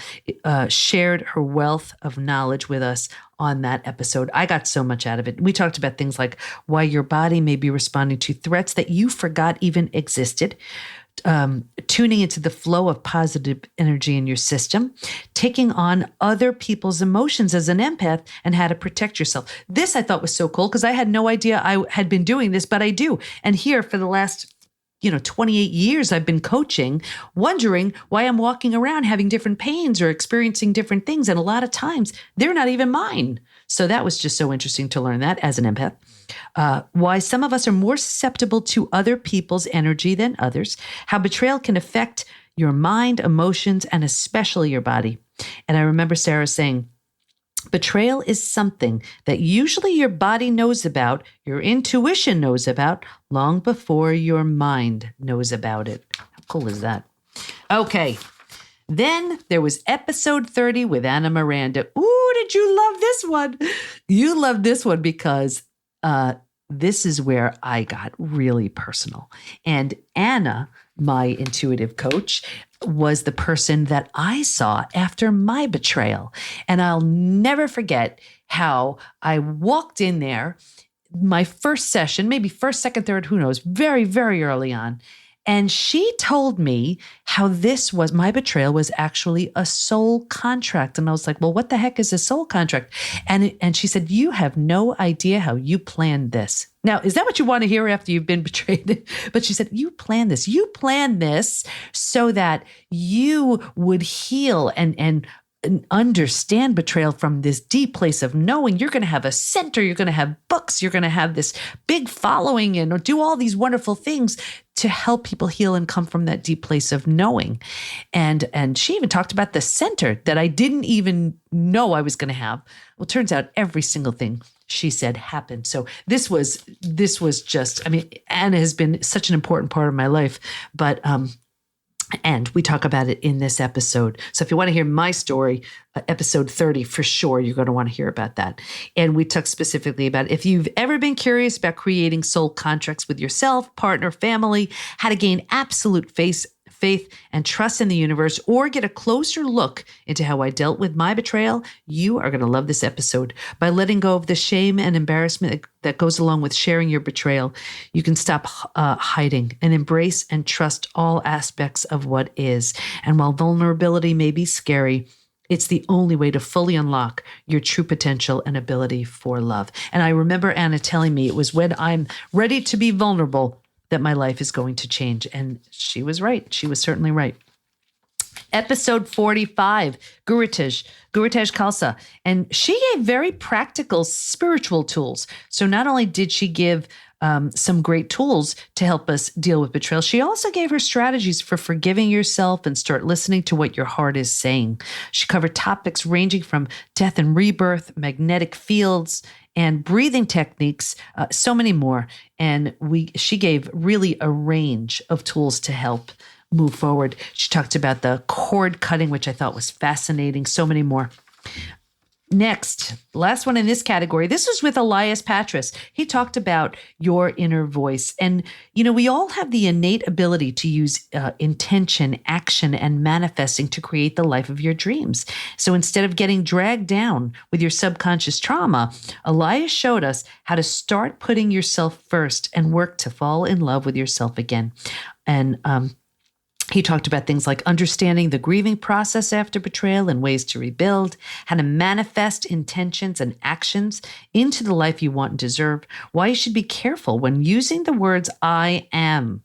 shared her wealth of knowledge with us on that episode. I got so much out of it. We talked about things like why your body may be responding to threats that you forgot even existed. Tuning into the flow of positive energy in your system, taking on other people's emotions as an empath, and how to protect yourself. This I thought was so cool because I had no idea I had been doing this, but I do. And here for the last 28 years I've been coaching, wondering why I'm walking around having different pains or experiencing different things. And a lot of times they're not even mine. So that was just so interesting to learn that as an empath. Why some of us are more susceptible to other people's energy than others, how betrayal can affect your mind, emotions, and especially your body. And I remember Sarah saying, betrayal is something that usually your body knows about, your intuition knows about, long before your mind knows about it. How cool is that? Okay. Then there was episode 30 with Anna Miranda. Ooh, did you love this one? You loved this one because this is where I got really personal. And Anna, my intuitive coach, was the person that I saw after my betrayal. And I'll never forget how I walked in there, my first session, maybe first, second, third, who knows, very, very early on. And she told me how my betrayal was actually a soul contract. And I was like, well, what the heck is a soul contract? And she said, you have no idea how you planned this. Now, is that what you want to hear after you've been betrayed? But she said, you planned this. You planned this so that you would heal and understand betrayal from this deep place of knowing. You're going to have a center, you're going to have books, you're going to have this big following and do all these wonderful things to help people heal and come from that deep place of knowing. And she even talked about the center that I didn't even know I was going to have. Well, it turns out every single thing she said happened. So this was just, Anna has been such an important part of my life, but and we talk about it in this episode. So if you want to hear my story, episode 30, for sure, you're going to want to hear about that. And we talk specifically about if you've ever been curious about creating soul contracts with yourself, partner, family, how to gain absolute faith and trust in the universe, or get a closer look into how I dealt with my betrayal, you are going to love this episode. By letting go of the shame and embarrassment that goes along with sharing your betrayal, you can stop hiding and embrace and trust all aspects of what is. And while vulnerability may be scary, it's the only way to fully unlock your true potential and ability for love. And I remember Anna telling me it was when I'm ready to be vulnerable that my life is going to change. And she was right. She was certainly right. Episode 45, Guritesh Khalsa. And she gave very practical spiritual tools. So not only did she give some great tools to help us deal with betrayal, she also gave her strategies for forgiving yourself and start listening to what your heart is saying. She covered topics ranging from death and rebirth, magnetic fields, and breathing techniques, so many more. And she gave really a range of tools to help move forward. She talked about the cord cutting, which I thought was fascinating, so many more. Next, last one in this category. This was with Elias Patras. He talked about your inner voice. And, we all have the innate ability to use intention, action, and manifesting to create the life of your dreams. So instead of getting dragged down with your subconscious trauma, Elias showed us how to start putting yourself first and work to fall in love with yourself again. And, he talked about things like understanding the grieving process after betrayal and ways to rebuild, how to manifest intentions and actions into the life you want and deserve, why you should be careful when using the words I am,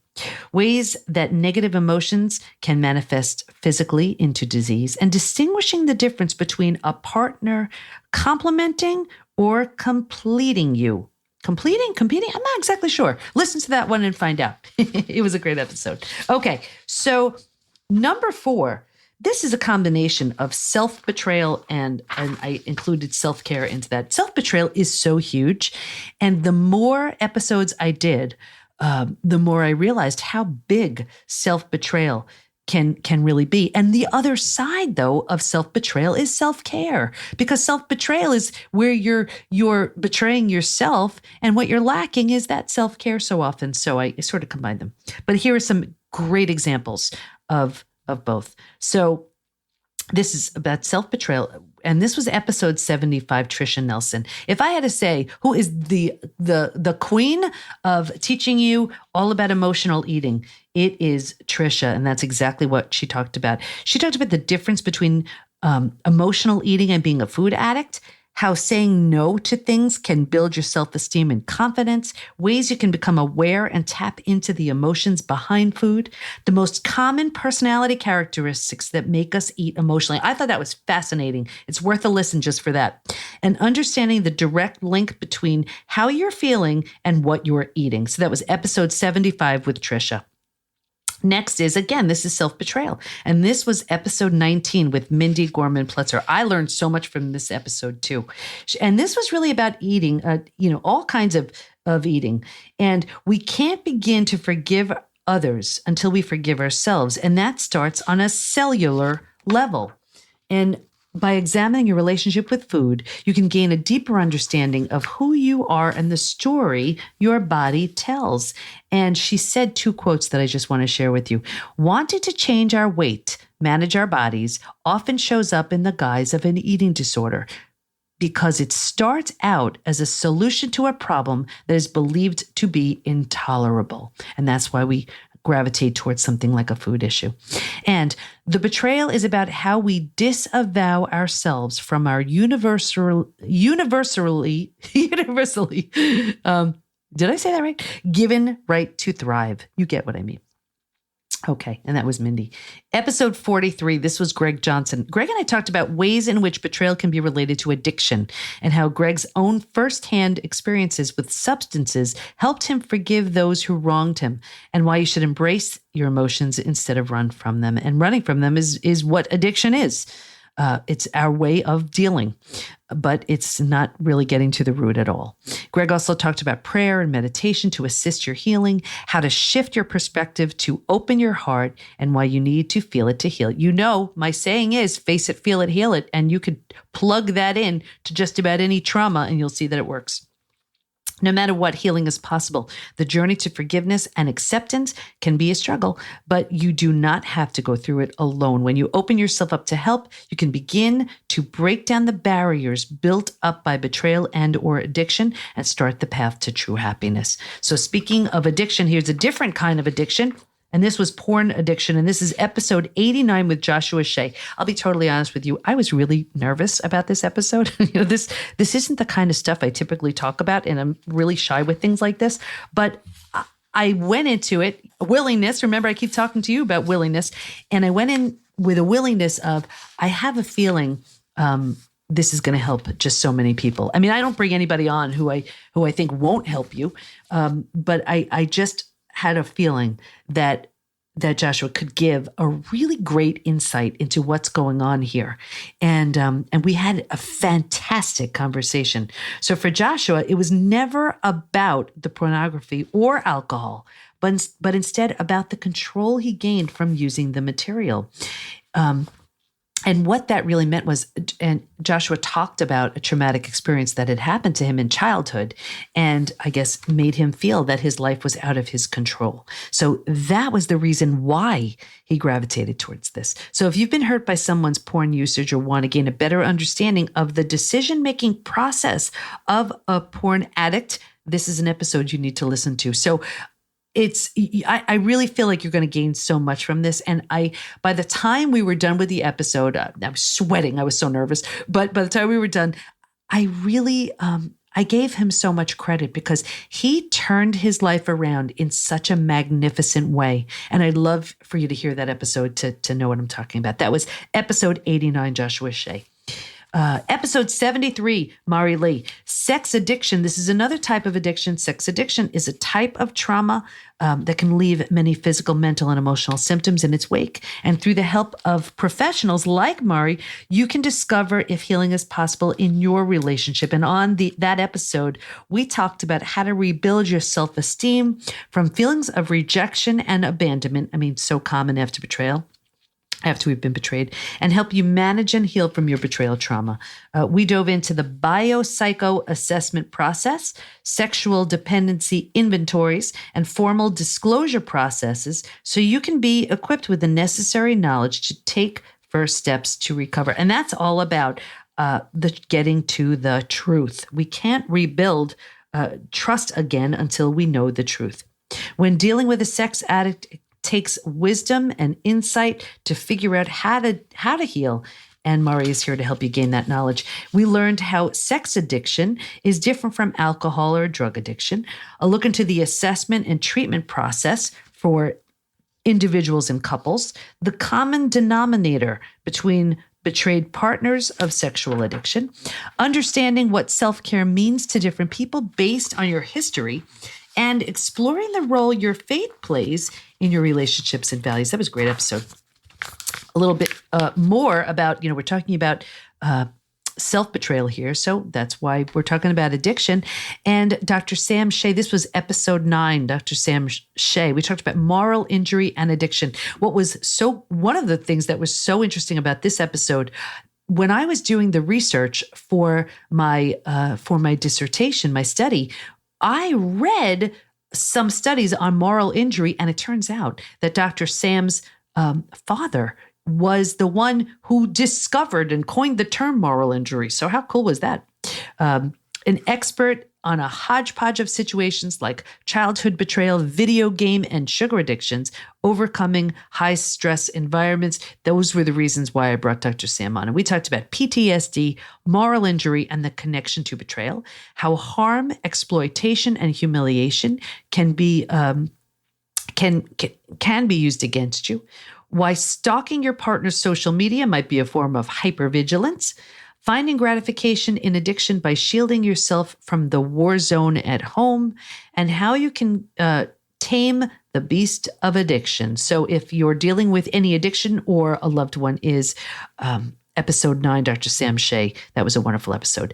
ways that negative emotions can manifest physically into disease, and distinguishing the difference between a partner complimenting or completing you. Competing? I'm not exactly sure. Listen to that one and find out. It was a great episode. Okay, so number 4, this is a combination of self-betrayal and I included self-care into that. Self-betrayal is so huge. And the more episodes I did, the more I realized how big self-betrayal can really be. And the other side, though, of self-betrayal is self-care, because self-betrayal is where you're betraying yourself, and what you're lacking is that self-care so often. So I sort of combine them. But here are some great examples of both. So this is about self-betrayal, and this was episode 75, Tricia Nelson. If I had to say who is the queen of teaching you all about emotional eating, it is Tricia, and that's exactly what she talked about. She talked about the difference between emotional eating and being a food addict, how saying no to things can build your self-esteem and confidence, ways you can become aware and tap into the emotions behind food, the most common personality characteristics that make us eat emotionally. I thought that was fascinating. It's worth a listen just for that. And understanding the direct link between how you're feeling and what you're eating. So that was episode 75 with Tricia. Next is, again, this is self-betrayal. And this was episode 19 with Mindy Gorman-Plutzer. I learned so much from this episode too. And this was really about eating, all kinds of eating. And we can't begin to forgive others until we forgive ourselves. And that starts on a cellular level. And by examining your relationship with food, you can gain a deeper understanding of who you are and the story your body tells. And she said 2 quotes that I just want to share with you. Wanting to change our weight, manage our bodies, often shows up in the guise of an eating disorder, because it starts out as a solution to a problem that is believed to be intolerable. And that's why we gravitate towards something like a food issue. And the betrayal is about how we disavow ourselves from our universally, did I say that right? Given right to thrive. You get what I mean. Okay, and that was Mindy. Episode 43, this was Greg Johnson. Greg and I talked about ways in which betrayal can be related to addiction, and how Greg's own firsthand experiences with substances helped him forgive those who wronged him, and why you should embrace your emotions instead of run from them. And running from them is what addiction is. It's our way of dealing, but it's not really getting to the root at all. Greg also talked about prayer and meditation to assist your healing, how to shift your perspective to open your heart, and why you need to feel it to heal. My saying is face it, feel it, heal it. And you could plug that in to just about any trauma and you'll see that it works. No matter what, healing is possible. The journey to forgiveness and acceptance can be a struggle, but you do not have to go through it alone. When you open yourself up to help, you can begin to break down the barriers built up by betrayal and or addiction and start the path to true happiness. So speaking of addiction, here's a different kind of addiction. And this was porn addiction. And this is episode 89 with Joshua Shea. I'll be totally honest with you. I was really nervous about this episode. This isn't the kind of stuff I typically talk about, and I'm really shy with things like this. But I went into it, willingness. Remember, I keep talking to you about willingness. And I went in with a willingness of, I have a feeling this is going to help just so many people. I mean, I don't bring anybody on who I think won't help you. But I just had a feeling that Joshua could give a really great insight into what's going on here. And we had a fantastic conversation. So for Joshua, it was never about the pornography or alcohol, but instead about the control he gained from using the material. And what that really meant was, and Joshua talked about a traumatic experience that had happened to him in childhood, and I guess made him feel that his life was out of his control. So that was the reason why he gravitated towards this. So if you've been hurt by someone's porn usage or want to gain a better understanding of the decision-making process of a porn addict, this is an episode you need to listen to. So I really feel like you're going to gain so much from this. And by the time we were done with the episode, I was sweating. I was so nervous. But by the time we were done, I really, I gave him so much credit because he turned his life around in such a magnificent way. And I'd love for you to hear that episode to know what I'm talking about. That was episode 89, Joshua Shea. Episode 73, Mari Lee, sex addiction. This is another type of addiction. Sex addiction is a type of trauma that can leave many physical, mental, and emotional symptoms in its wake. And through the help of professionals like Mari, you can discover if healing is possible in your relationship. And on that episode, we talked about how to rebuild your self-esteem from feelings of rejection and abandonment. I mean, so common after betrayal. After we've been betrayed, and help you manage and heal from your betrayal trauma. We dove into the biopsycho assessment process, sexual dependency inventories, and formal disclosure processes so you can be equipped with the necessary knowledge to take first steps to recover. And that's all about the getting to the truth. We can't rebuild trust again until we know the truth. When dealing with a sex addict, takes wisdom and insight to figure out how to heal. And Mari is here to help you gain that knowledge. We learned how sex addiction is different from alcohol or drug addiction, a look into the assessment and treatment process for individuals and couples, the common denominator between betrayed partners of sexual addiction, understanding what self-care means to different people based on your history, and exploring the role your faith plays in your relationships and values. That was a great episode. A little bit more about, we're talking about self-betrayal here. So that's why we're talking about addiction. And Dr. Sam Shea, this was episode 9, Dr. Sam Shea. We talked about moral injury and addiction. One of the things that was so interesting about this episode, when I was doing the research for my dissertation, my study, I read some studies on moral injury, and it turns out that Dr. Sam's father was the one who discovered and coined the term moral injury. So how cool was that? An expert on a hodgepodge of situations like childhood betrayal, video game, and sugar addictions, overcoming high-stress environments. Those were the reasons why I brought Dr. Sam on. And we talked about PTSD, moral injury, and the connection to betrayal, how harm, exploitation, and humiliation can be used against you, why stalking your partner's social media might be a form of hypervigilance, finding gratification in addiction by shielding yourself from the war zone at home, and how you can tame the beast of addiction. So if you're dealing with any addiction or a loved one is episode 9, Dr. Sam Shea. That was a wonderful episode.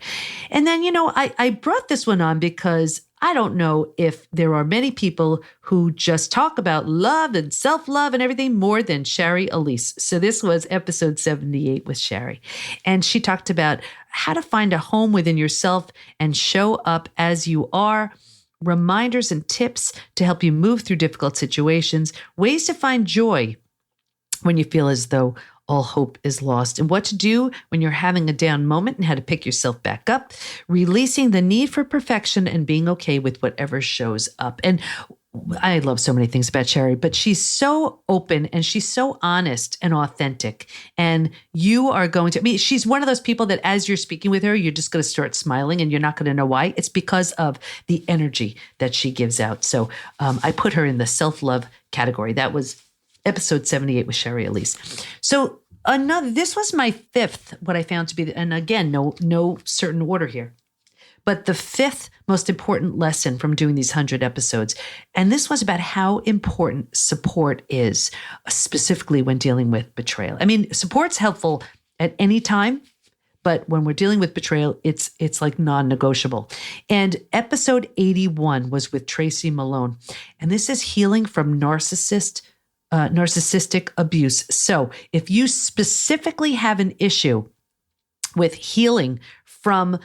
And then, I brought this one on because I don't know if there are many people who just talk about love and self-love and everything more than Shari Elise. So this was episode 78 with Shari. And she talked about how to find a home within yourself and show up as you are, reminders and tips to help you move through difficult situations, ways to find joy when you feel as though all hope is lost, and what to do when you're having a down moment and how to pick yourself back up, releasing the need for perfection and being okay with whatever shows up. And I love so many things about Shari, but she's so open and she's so honest and authentic. And you are going to, she's one of those people that as you're speaking with her, you're just going to start smiling and you're not going to know why. It's because of the energy that she gives out. So I put her in the self-love category. That was episode 78 with Shari Elise. So this was my 5th, what I found to be, and again, no certain order here, but the 5th most important lesson from doing these 100 episodes. And this was about how important support is, specifically when dealing with betrayal. Support's helpful at any time, but when we're dealing with betrayal, it's like non-negotiable. And episode 81 was with Tracy Malone. And this is healing from narcissist narcissistic abuse. So if you specifically have an issue with healing from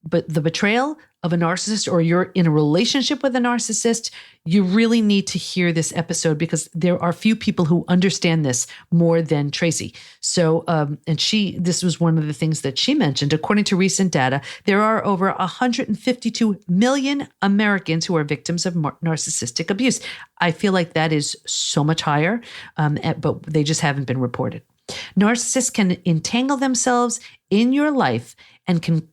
the betrayal of a narcissist, or you're in a relationship with a narcissist, you really need to hear this episode, because there are few people who understand this more than Tracy. So, this was one of the things that she mentioned. According to recent data, there are over 152 million Americans who are victims of narcissistic abuse. I feel like that is so much higher, but they just haven't been reported. Narcissists can entangle themselves in your life and can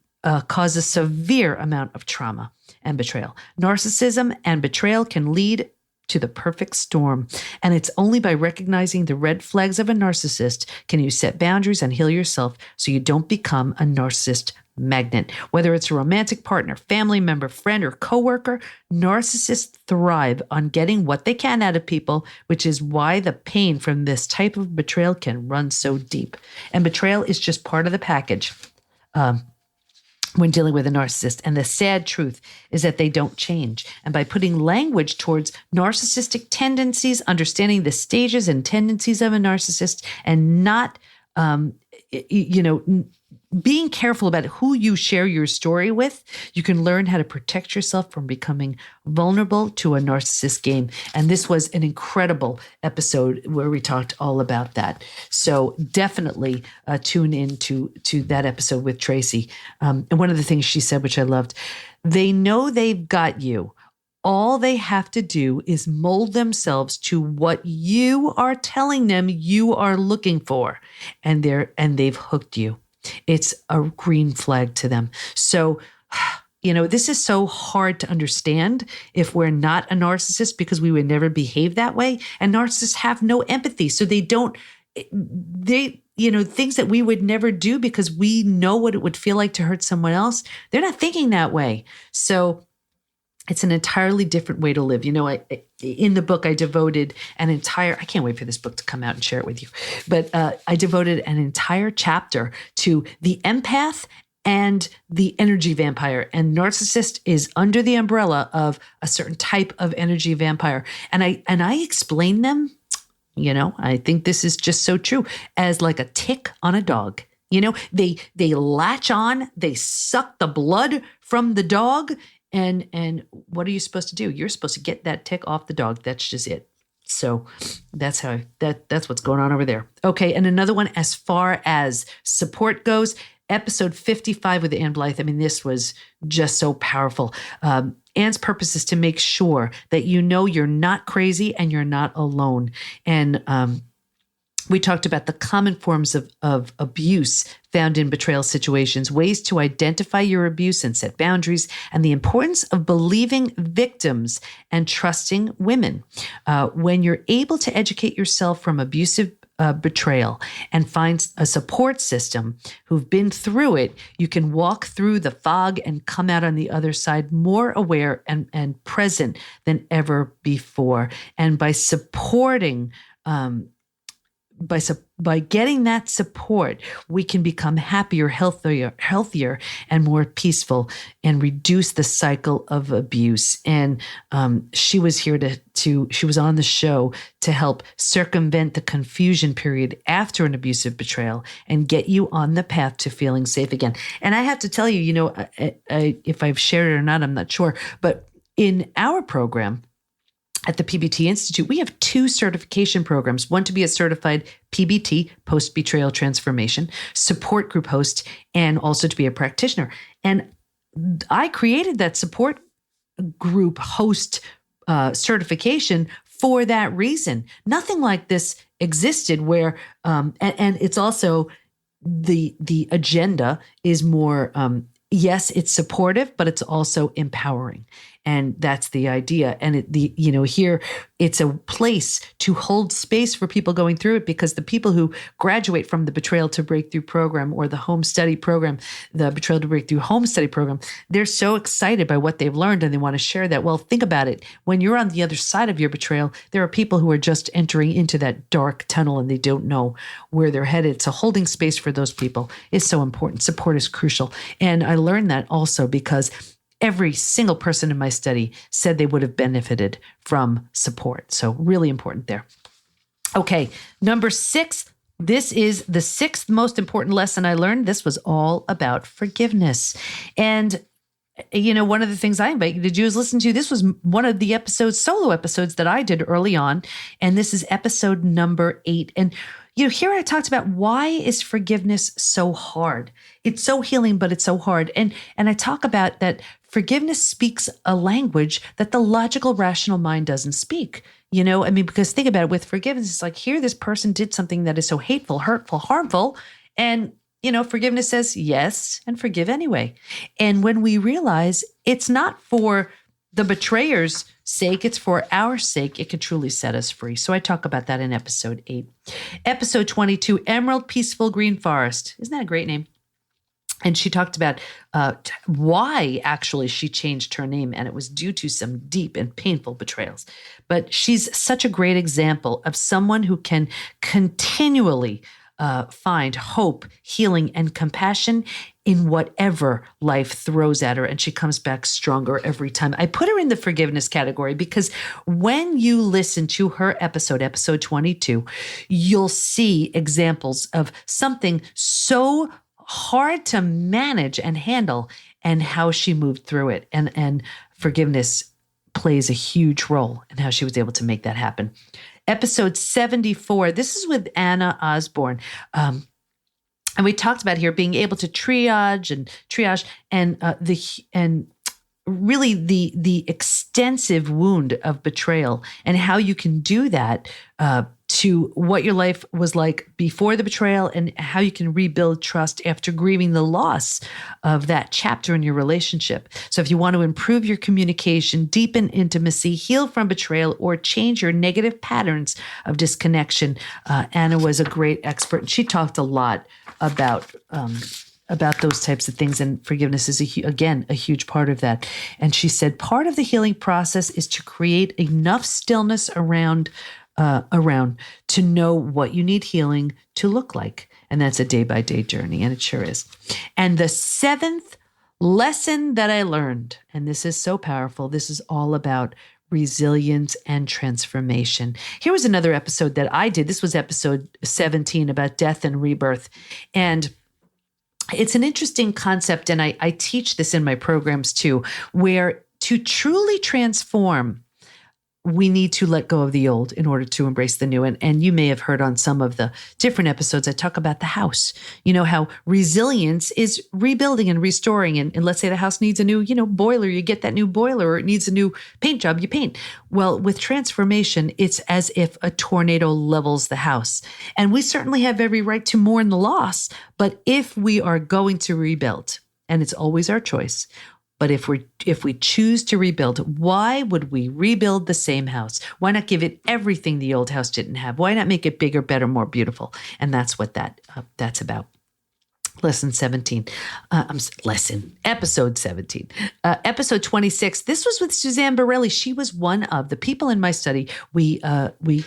cause a severe amount of trauma and betrayal. Narcissism and betrayal can lead to the perfect storm. And it's only by recognizing the red flags of a narcissist can you set boundaries and heal yourself so you don't become a narcissist magnet. Whether it's a romantic partner, family member, friend, or coworker, narcissists thrive on getting what they can out of people, which is why the pain from this type of betrayal can run so deep. And betrayal is just part of the package. When dealing with a narcissist. And the sad truth is that they don't change. And by putting language towards narcissistic tendencies, understanding the stages and tendencies of a narcissist, and not, being careful about who you share your story with, you can learn how to protect yourself from becoming vulnerable to a narcissist game. And this was an incredible episode where we talked all about that. So definitely tune in to that episode with Tracy. And one of the things she said, which I loved, they know they've got you. All they have to do is mold themselves to what you are telling them you are looking for. And they've hooked you. It's a green flag to them. So, this is so hard to understand if we're not a narcissist, because we would never behave that way. And narcissists have no empathy. So things that we would never do because we know what it would feel like to hurt someone else. They're not thinking that way. So it's an entirely different way to live. In the book, I devoted I can't wait for this book to come out and share it with you, but I devoted an entire chapter to the empath and the energy vampire. And narcissist is under the umbrella of a certain type of energy vampire. And I explain them, I think this is just so true, as like a tick on a dog. They latch on, they suck the blood from the dog. And what are you supposed to do? You're supposed to get that tick off the dog. That's just it. So that's what's going on over there. Okay. And another one, as far as support goes, episode 55 with Ann Blythe. I mean, this was just so powerful. Ann's purpose is to make sure that you're not crazy and you're not alone. And, we talked about the common forms of abuse found in betrayal situations, ways to identify your abuse and set boundaries, and the importance of believing victims and trusting women. When you're able to educate yourself from abusive betrayal and find a support system who've been through it, you can walk through the fog and come out on the other side more aware and present than ever before. And by supporting by getting that support, we can become happier, healthier, and more peaceful, and reduce the cycle of abuse. And she was here she was on the show to help circumvent the confusion period after an abusive betrayal and get you on the path to feeling safe again. And I have to tell you, if I've shared it or not, I'm not sure, but in our program, at the PBT Institute, we have 2 certification programs, one to be a certified PBT, post-betrayal transformation, support group host, and also to be a practitioner. And I created that support group host certification for that reason. Nothing like this existed where, and it's also the agenda is more, yes, it's supportive, but it's also empowering. And that's the idea. And here it's a place to hold space for people going through it, because the people who graduate from the Betrayal to Breakthrough program or the home study program, the Betrayal to Breakthrough home study program, they're so excited by what they've learned and they want to share that. Well, think about it. When you're on the other side of your betrayal, there are people who are just entering into that dark tunnel and they don't know where they're headed. So holding space for those people is so important. Support is crucial. And I learned that also because every single person in my study said they would have benefited from support. So really important there. Okay, number 6. This is the 6th most important lesson I learned. This was all about forgiveness. And one of the things I invite you to do is listen to, this was one of the solo episodes that I did early on. And this is episode number 8. And, here I talked about why is forgiveness so hard? It's so healing, but it's so hard. And I talk about that forgiveness speaks a language that the logical, rational mind doesn't speak. Because think about it, with forgiveness, it's like, here, this person did something that is so hateful, hurtful, harmful. And forgiveness says yes and forgive anyway. And when we realize it's not for the betrayer's sake, it's for our sake, it can truly set us free. So I talk about that in episode 8. Episode 22, Emerald Peaceful Green Forest. Isn't that a great name? And she talked about why actually she changed her name, and it was due to some deep and painful betrayals. But she's such a great example of someone who can continually find hope, healing, and compassion in whatever life throws at her. And she comes back stronger every time. I put her in the forgiveness category because when you listen to her episode 22, you'll see examples of something so hard to manage and handle and how she moved through it. And forgiveness plays a huge role in how she was able to make that happen. Episode 74, this is with Anna Osborne. And we talked about here being able to triage and really the extensive wound of betrayal and how you can do that to what your life was like before the betrayal and how you can rebuild trust after grieving the loss of that chapter in your relationship. So if you want to improve your communication, deepen intimacy, heal from betrayal, or change your negative patterns of disconnection, Anna was a great expert. And she talked a lot about those types of things. And forgiveness is, again, a huge part of that. And she said, part of the healing process is to create enough stillness around to know what you need healing to look like. And that's a day-by-day journey, and it sure is. And the 7th lesson that I learned, and this is so powerful, this is all about resilience and transformation. Here was another episode that I did. This was episode 17 about death and rebirth. And it's an interesting concept, and I teach this in my programs too, where to truly transform, we need to let go of the old in order to embrace the new. And you may have heard on some of the different episodes, I talk about the house, how resilience is rebuilding and restoring. And let's say the house needs a new, boiler, you get that new boiler, or it needs a new paint job, you paint. Well, with transformation, it's as if a tornado levels the house. And we certainly have every right to mourn the loss. But if we are going to rebuild, and it's always our choice, but if we choose to rebuild, why would we rebuild the same house? Why not give it everything the old house didn't have? Why not make it bigger, better, more beautiful? And that's what that's about. Episode 17. Episode 26. This was with Suzanne Borelli. She was one of the people in my study. We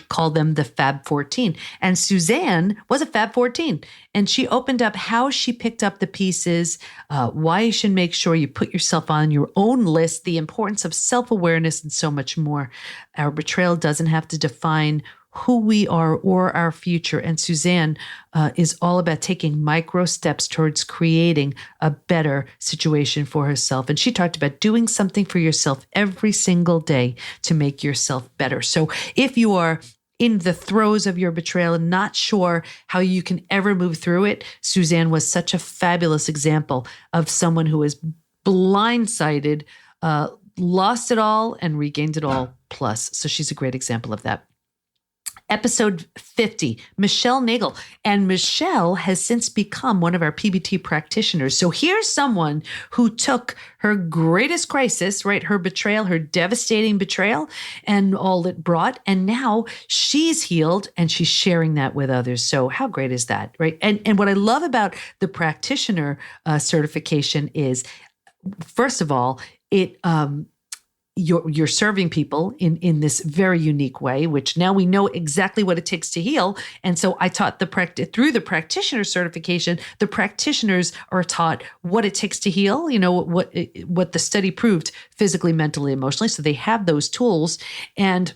call them the Fab 14. And Suzanne was a Fab 14. And she opened up how she picked up the pieces, why you should make sure you put yourself on your own list, the importance of self-awareness, and so much more. Our betrayal doesn't have to define who we are or our future. And Suzanne is all about taking micro steps towards creating a better situation for herself. And she talked about doing something for yourself every single day to make yourself better. So if you are in the throes of your betrayal and not sure how you can ever move through it, Suzanne was such a fabulous example of someone who is blindsided, lost it all, and regained it all plus. So she's a great example of that. Episode 50, Michelle Nagel. And Michelle has since become one of our PBT practitioners. So here's someone who took her greatest crisis, right? Her betrayal, her devastating betrayal, and all it brought. And now she's healed and she's sharing that with others. So how great is that, right? And what I love about the practitioner certification is, first of all, you're serving people in this very unique way, which now we know exactly what it takes to heal. And so I taught through the practitioner certification, the practitioners are taught what it takes to heal, what the study proved physically, mentally, emotionally. So they have those tools. And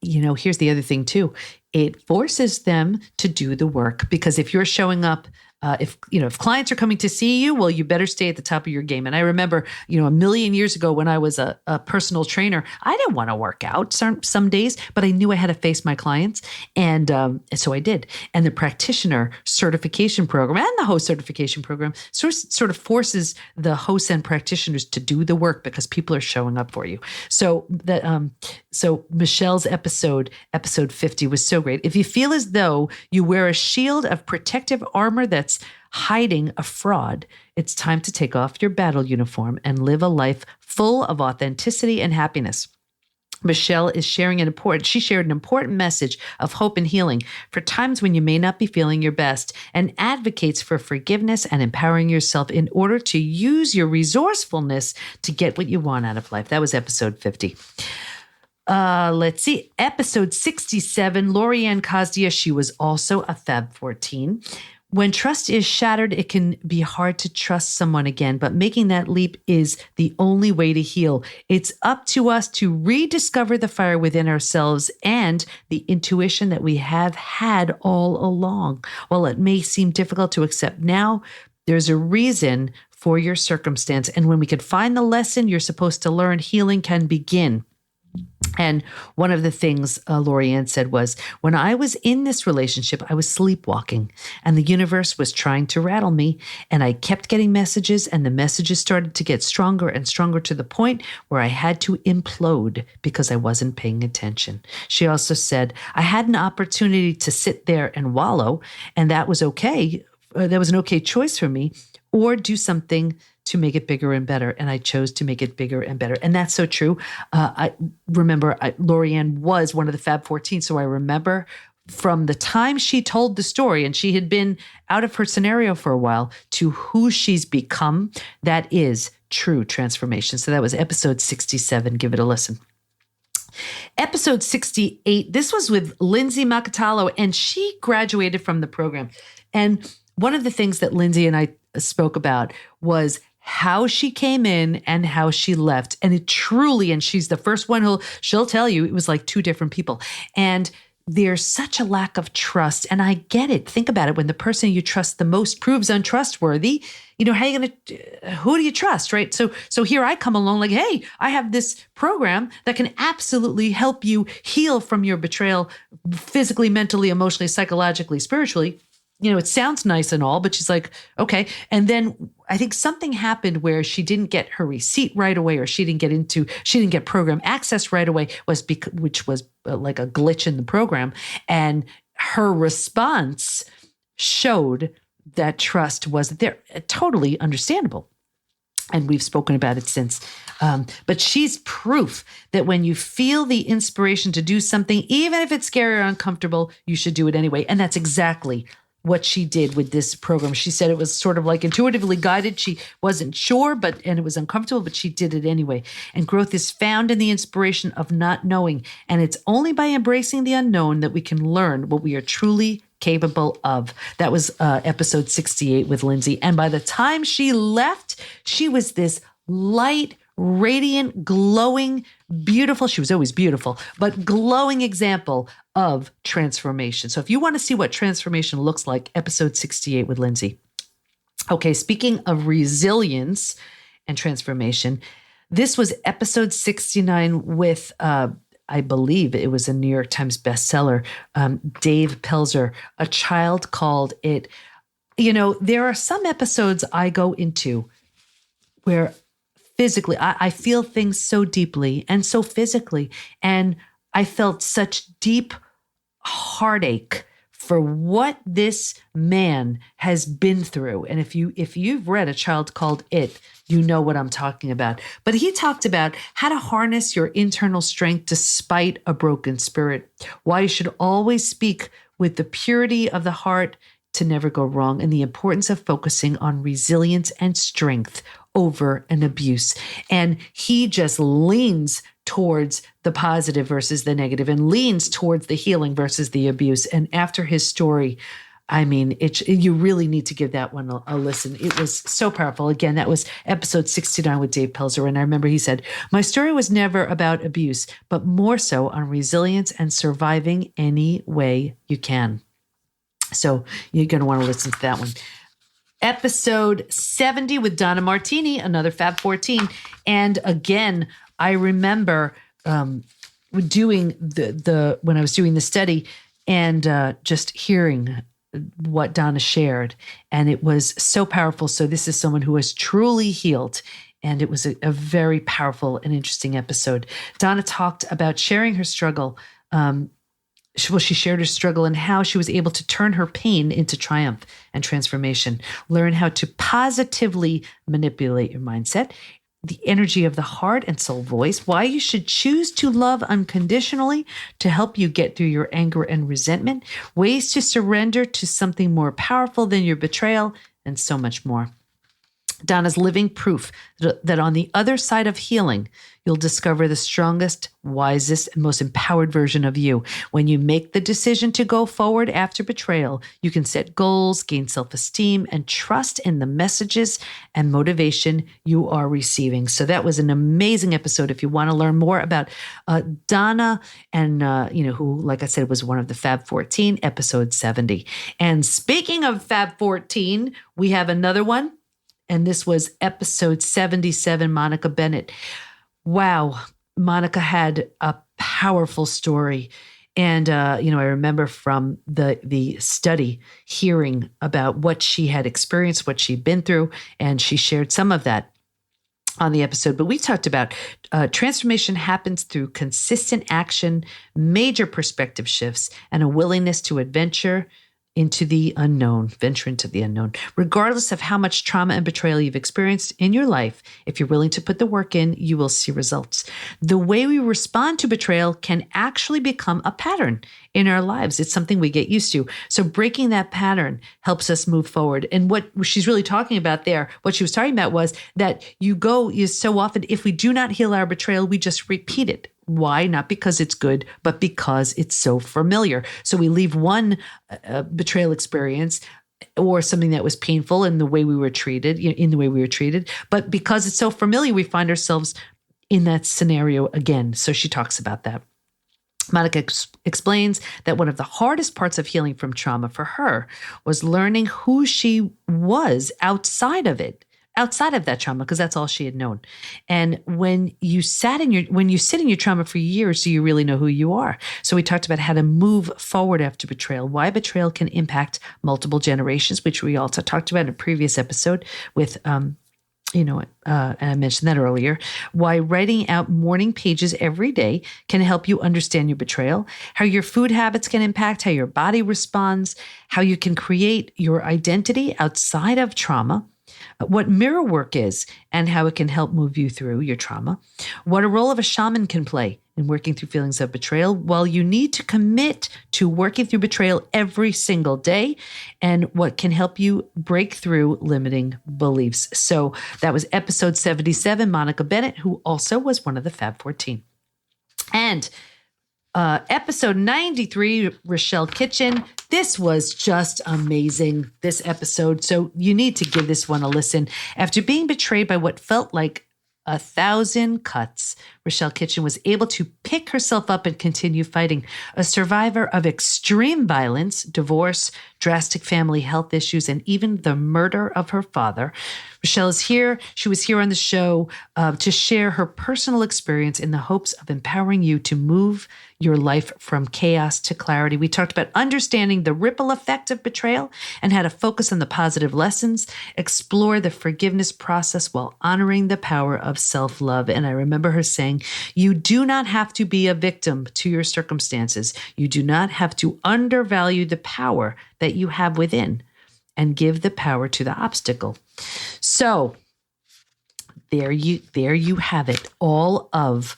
here's the other thing too. It forces them to do the work, because if you're showing up, if clients are coming to see you, well, you better stay at the top of your game. And I remember, a million years ago when I was a personal trainer, I didn't want to work out some days, but I knew I had to face my clients. And so I did. And the practitioner certification program and the host certification program sort of forces the hosts and practitioners to do the work, because people are showing up for you. So Michelle's episode 50 was so great. If you feel as though you wear a shield of protective armor that's hiding a fraud, it's time to take off your battle uniform and live a life full of authenticity and happiness. Michelle is sharing she shared an important message of hope and healing for times when you may not be feeling your best, and advocates for forgiveness and empowering yourself in order to use your resourcefulness to get what you want out of life. That was episode 50. Let's see. Episode 67, Lorianne Kosdia, she was also a Fab 14. When trust is shattered, it can be hard to trust someone again, but making that leap is the only way to heal. It's up to us to rediscover the fire within ourselves and the intuition that we have had all along. While it may seem difficult to accept now, there's a reason for your circumstance. And when we can find the lesson you're supposed to learn, healing can begin. And one of the things Lorianne said was, when I was in this relationship, I was sleepwalking and the universe was trying to rattle me. And I kept getting messages, and the messages started to get stronger and stronger to the point where I had to implode because I wasn't paying attention. She also said, I had an opportunity to sit there and wallow, and that was okay. That was an okay choice for me, or do something to make it bigger and better. And I chose to make it bigger and better. And that's so true. I remember Lorianne was one of the Fab 14. So I remember from the time she told the story, and she had been out of her scenario for a while, to who she's become, that is true transformation. So that was episode 67. Give it a listen. Episode 68, this was with Lindsay Macatalo, and she graduated from the program. And one of the things that Lindsay and I spoke about was how she came in and how she left. And it truly, and she's the first one she'll tell you, it was like two different people. And there's such a lack of trust. And I get it. Think about it. When the person you trust the most proves untrustworthy, who do you trust, right? So here I come along like, hey, I have this program that can absolutely help you heal from your betrayal, physically, mentally, emotionally, psychologically, spiritually. It sounds nice and all, but she's like, okay. And then I think something happened where she didn't get her receipt right away, or she didn't get program access right away, which was like a glitch in the program. And her response showed that trust wasn't there. Totally understandable. And we've spoken about it since. But she's proof that when you feel the inspiration to do something, even if it's scary or uncomfortable, you should do it anyway. And that's exactly what she did with this program. She said it was sort of like intuitively guided. She wasn't sure, and it was uncomfortable, but she did it anyway. And growth is found in the inspiration of not knowing. And it's only by embracing the unknown that we can learn what we are truly capable of. That was episode 68 with Lindsay. And by the time she left, she was this light, radiant, glowing, beautiful. She was always beautiful, but glowing example of transformation. So if you want to see what transformation looks like, episode 68 with Lindsay. Okay, speaking of resilience and transformation, this was episode 69 with, I believe it was a New York Times bestseller, Dave Pelzer, A Child Called It. There are some episodes I go into where physically, I feel things so deeply and so physically. And I felt such deep heartache for what this man has been through. And if you've read A Child Called It, you know what I'm talking about. But he talked about how to harness your internal strength despite a broken spirit, why you should always speak with the purity of the heart to never go wrong, and the importance of focusing on resilience and strength over an abuse. And he just leans towards the positive versus the negative, and leans towards the healing versus the abuse. And after his story, I mean, you really need to give that one a listen. It was so powerful. Again, that was episode 69 with Dave Pelzer. And I remember he said, my story was never about abuse, but more so on resilience and surviving any way you can. So you're going to want to listen to that one. Episode 70 with Donna Martini, another Fab 14. And again, I remember doing when I was doing the study and just hearing what Donna shared. And it was so powerful. So this is someone who has truly healed. And it was a very powerful and interesting episode. Donna talked about sharing her struggle. She shared her struggle and how she was able to turn her pain into triumph and transformation, learn how to positively manipulate your mindset, the energy of the heart and soul voice, why you should choose to love unconditionally to help you get through your anger and resentment, ways to surrender to something more powerful than your betrayal, and so much more. Donna's living proof that on the other side of healing, you'll discover the strongest, wisest, and most empowered version of you. When you make the decision to go forward after betrayal, you can set goals, gain self-esteem, and trust in the messages and motivation you are receiving. So that was an amazing episode. If you want to learn more about Donna and, who, like I said, was one of the Fab 14, episode 70. And speaking of Fab 14, we have another one. And this was episode 77, Monica Bennett. Wow, Monica had a powerful story. And, I remember from the study hearing about what she had experienced, what she'd been through, and she shared some of that on the episode. But we talked about transformation happens through consistent action, major perspective shifts, and a willingness to venture into the unknown. Regardless of how much trauma and betrayal you've experienced in your life, if you're willing to put the work in, you will see results. The way we respond to betrayal can actually become a pattern in our lives. It's something we get used to. So breaking that pattern helps us move forward. And what she's really talking about there, what she was talking about was that so often, if we do not heal our betrayal, we just repeat it. Why? Not because it's good, but because it's so familiar. So we leave one betrayal experience or something that was painful in the way we were treated, but because it's so familiar, we find ourselves in that scenario again. So she talks about that. Monica explains that one of the hardest parts of healing from trauma for her was learning who she was outside of that trauma, because that's all she had known. And when you sit in your trauma for years, do you really know who you are? So we talked about how to move forward after betrayal, why betrayal can impact multiple generations, which we also talked about in a previous episode with, and I mentioned that earlier, why writing out morning pages every day can help you understand your betrayal, how your food habits can impact how your body responds, how you can create your identity outside of trauma, what mirror work is and how it can help move you through your trauma, what a role of a shaman can play in working through feelings of betrayal, while you need to commit to working through betrayal every single day, and what can help you break through limiting beliefs. So that was episode 77, Monica Bennett, who also was one of the Fab 14. And episode 93, Rochelle Kitchen. This was just amazing, this episode. So you need to give this one a listen. After being betrayed by what felt like 1,000 cuts, Rochelle Kitchen was able to pick herself up and continue fighting. A survivor of extreme violence, divorce, drastic family health issues, and even the murder of her father, Rochelle is here. She was here on the show to share her personal experience in the hopes of empowering you to move your life from chaos to clarity. We talked about understanding the ripple effect of betrayal and how to focus on the positive lessons, explore the forgiveness process while honoring the power of self-love. And I remember her saying, you do not have to be a victim to your circumstances. You do not have to undervalue the power that you have within and give the power to the obstacle. So there you have it. All of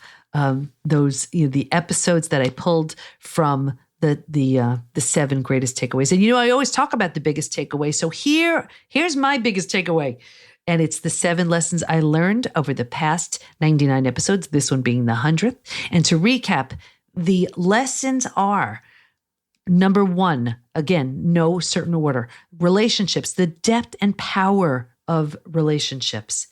those, the episodes that I pulled from the 7 greatest takeaways. And I always talk about the biggest takeaway. So here's my biggest takeaway. And it's the 7 lessons I learned over the past 99 episodes, this one being the 100th. And to recap, the lessons are Number 1, again, no certain order. Relationships, the depth and power of relationships.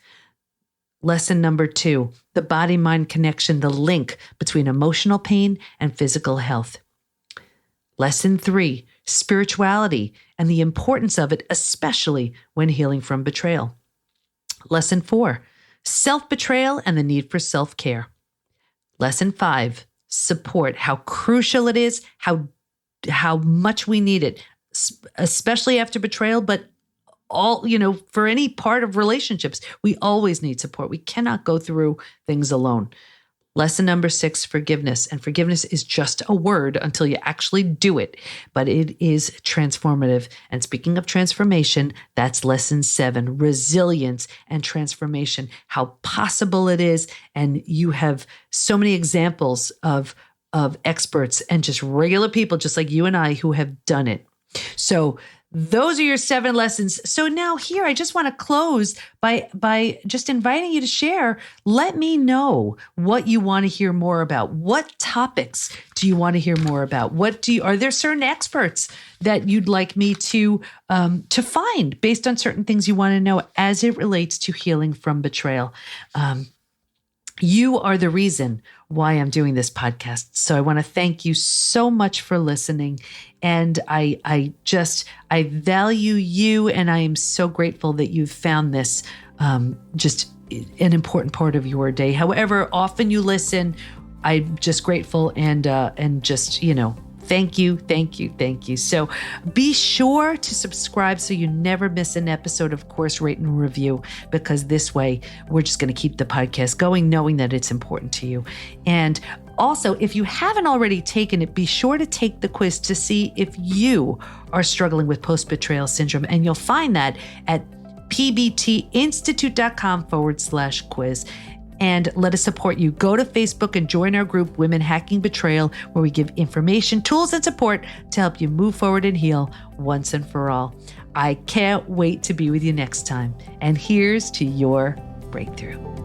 Lesson number 2, the body-mind connection, the link between emotional pain and physical health. Lesson 3, spirituality and the importance of it, especially when healing from betrayal. Lesson 4, self-betrayal and the need for self-care. Lesson 5, support, how crucial it is, how much we need it, especially after betrayal, but for any part of relationships, we always need support. We cannot go through things alone. Lesson number 6, forgiveness. And forgiveness is just a word until you actually do it, but it is transformative. And speaking of transformation, that's lesson 7, resilience and transformation, how possible it is. And you have so many examples of experts and just regular people, just like you and I, who have done it. So those are your 7 lessons. So now here, I just want to close by just inviting you to share. Let me know what you want to hear more about. What topics do you want to hear more about? Are there certain experts that you'd like me to find based on certain things you want to know as it relates to healing from betrayal? You are the reason why I'm doing this podcast. So I want to thank you so much for listening. And I value you, and I am so grateful that you've found this just an important part of your day. However often you listen, I'm just grateful and just, thank you. So be sure to subscribe so you never miss an episode. Of course, rate and review, because this way we're just going to keep the podcast going, knowing that it's important to you. And also, if you haven't already taken it, be sure to take the quiz to see if you are struggling with post-betrayal syndrome. And you'll find that at pbtinstitute.com/quiz. And let us support you. Go to Facebook and join our group, Women Hacking Betrayal, where we give information, tools, and support to help you move forward and heal once and for all. I can't wait to be with you next time. And here's to your breakthrough.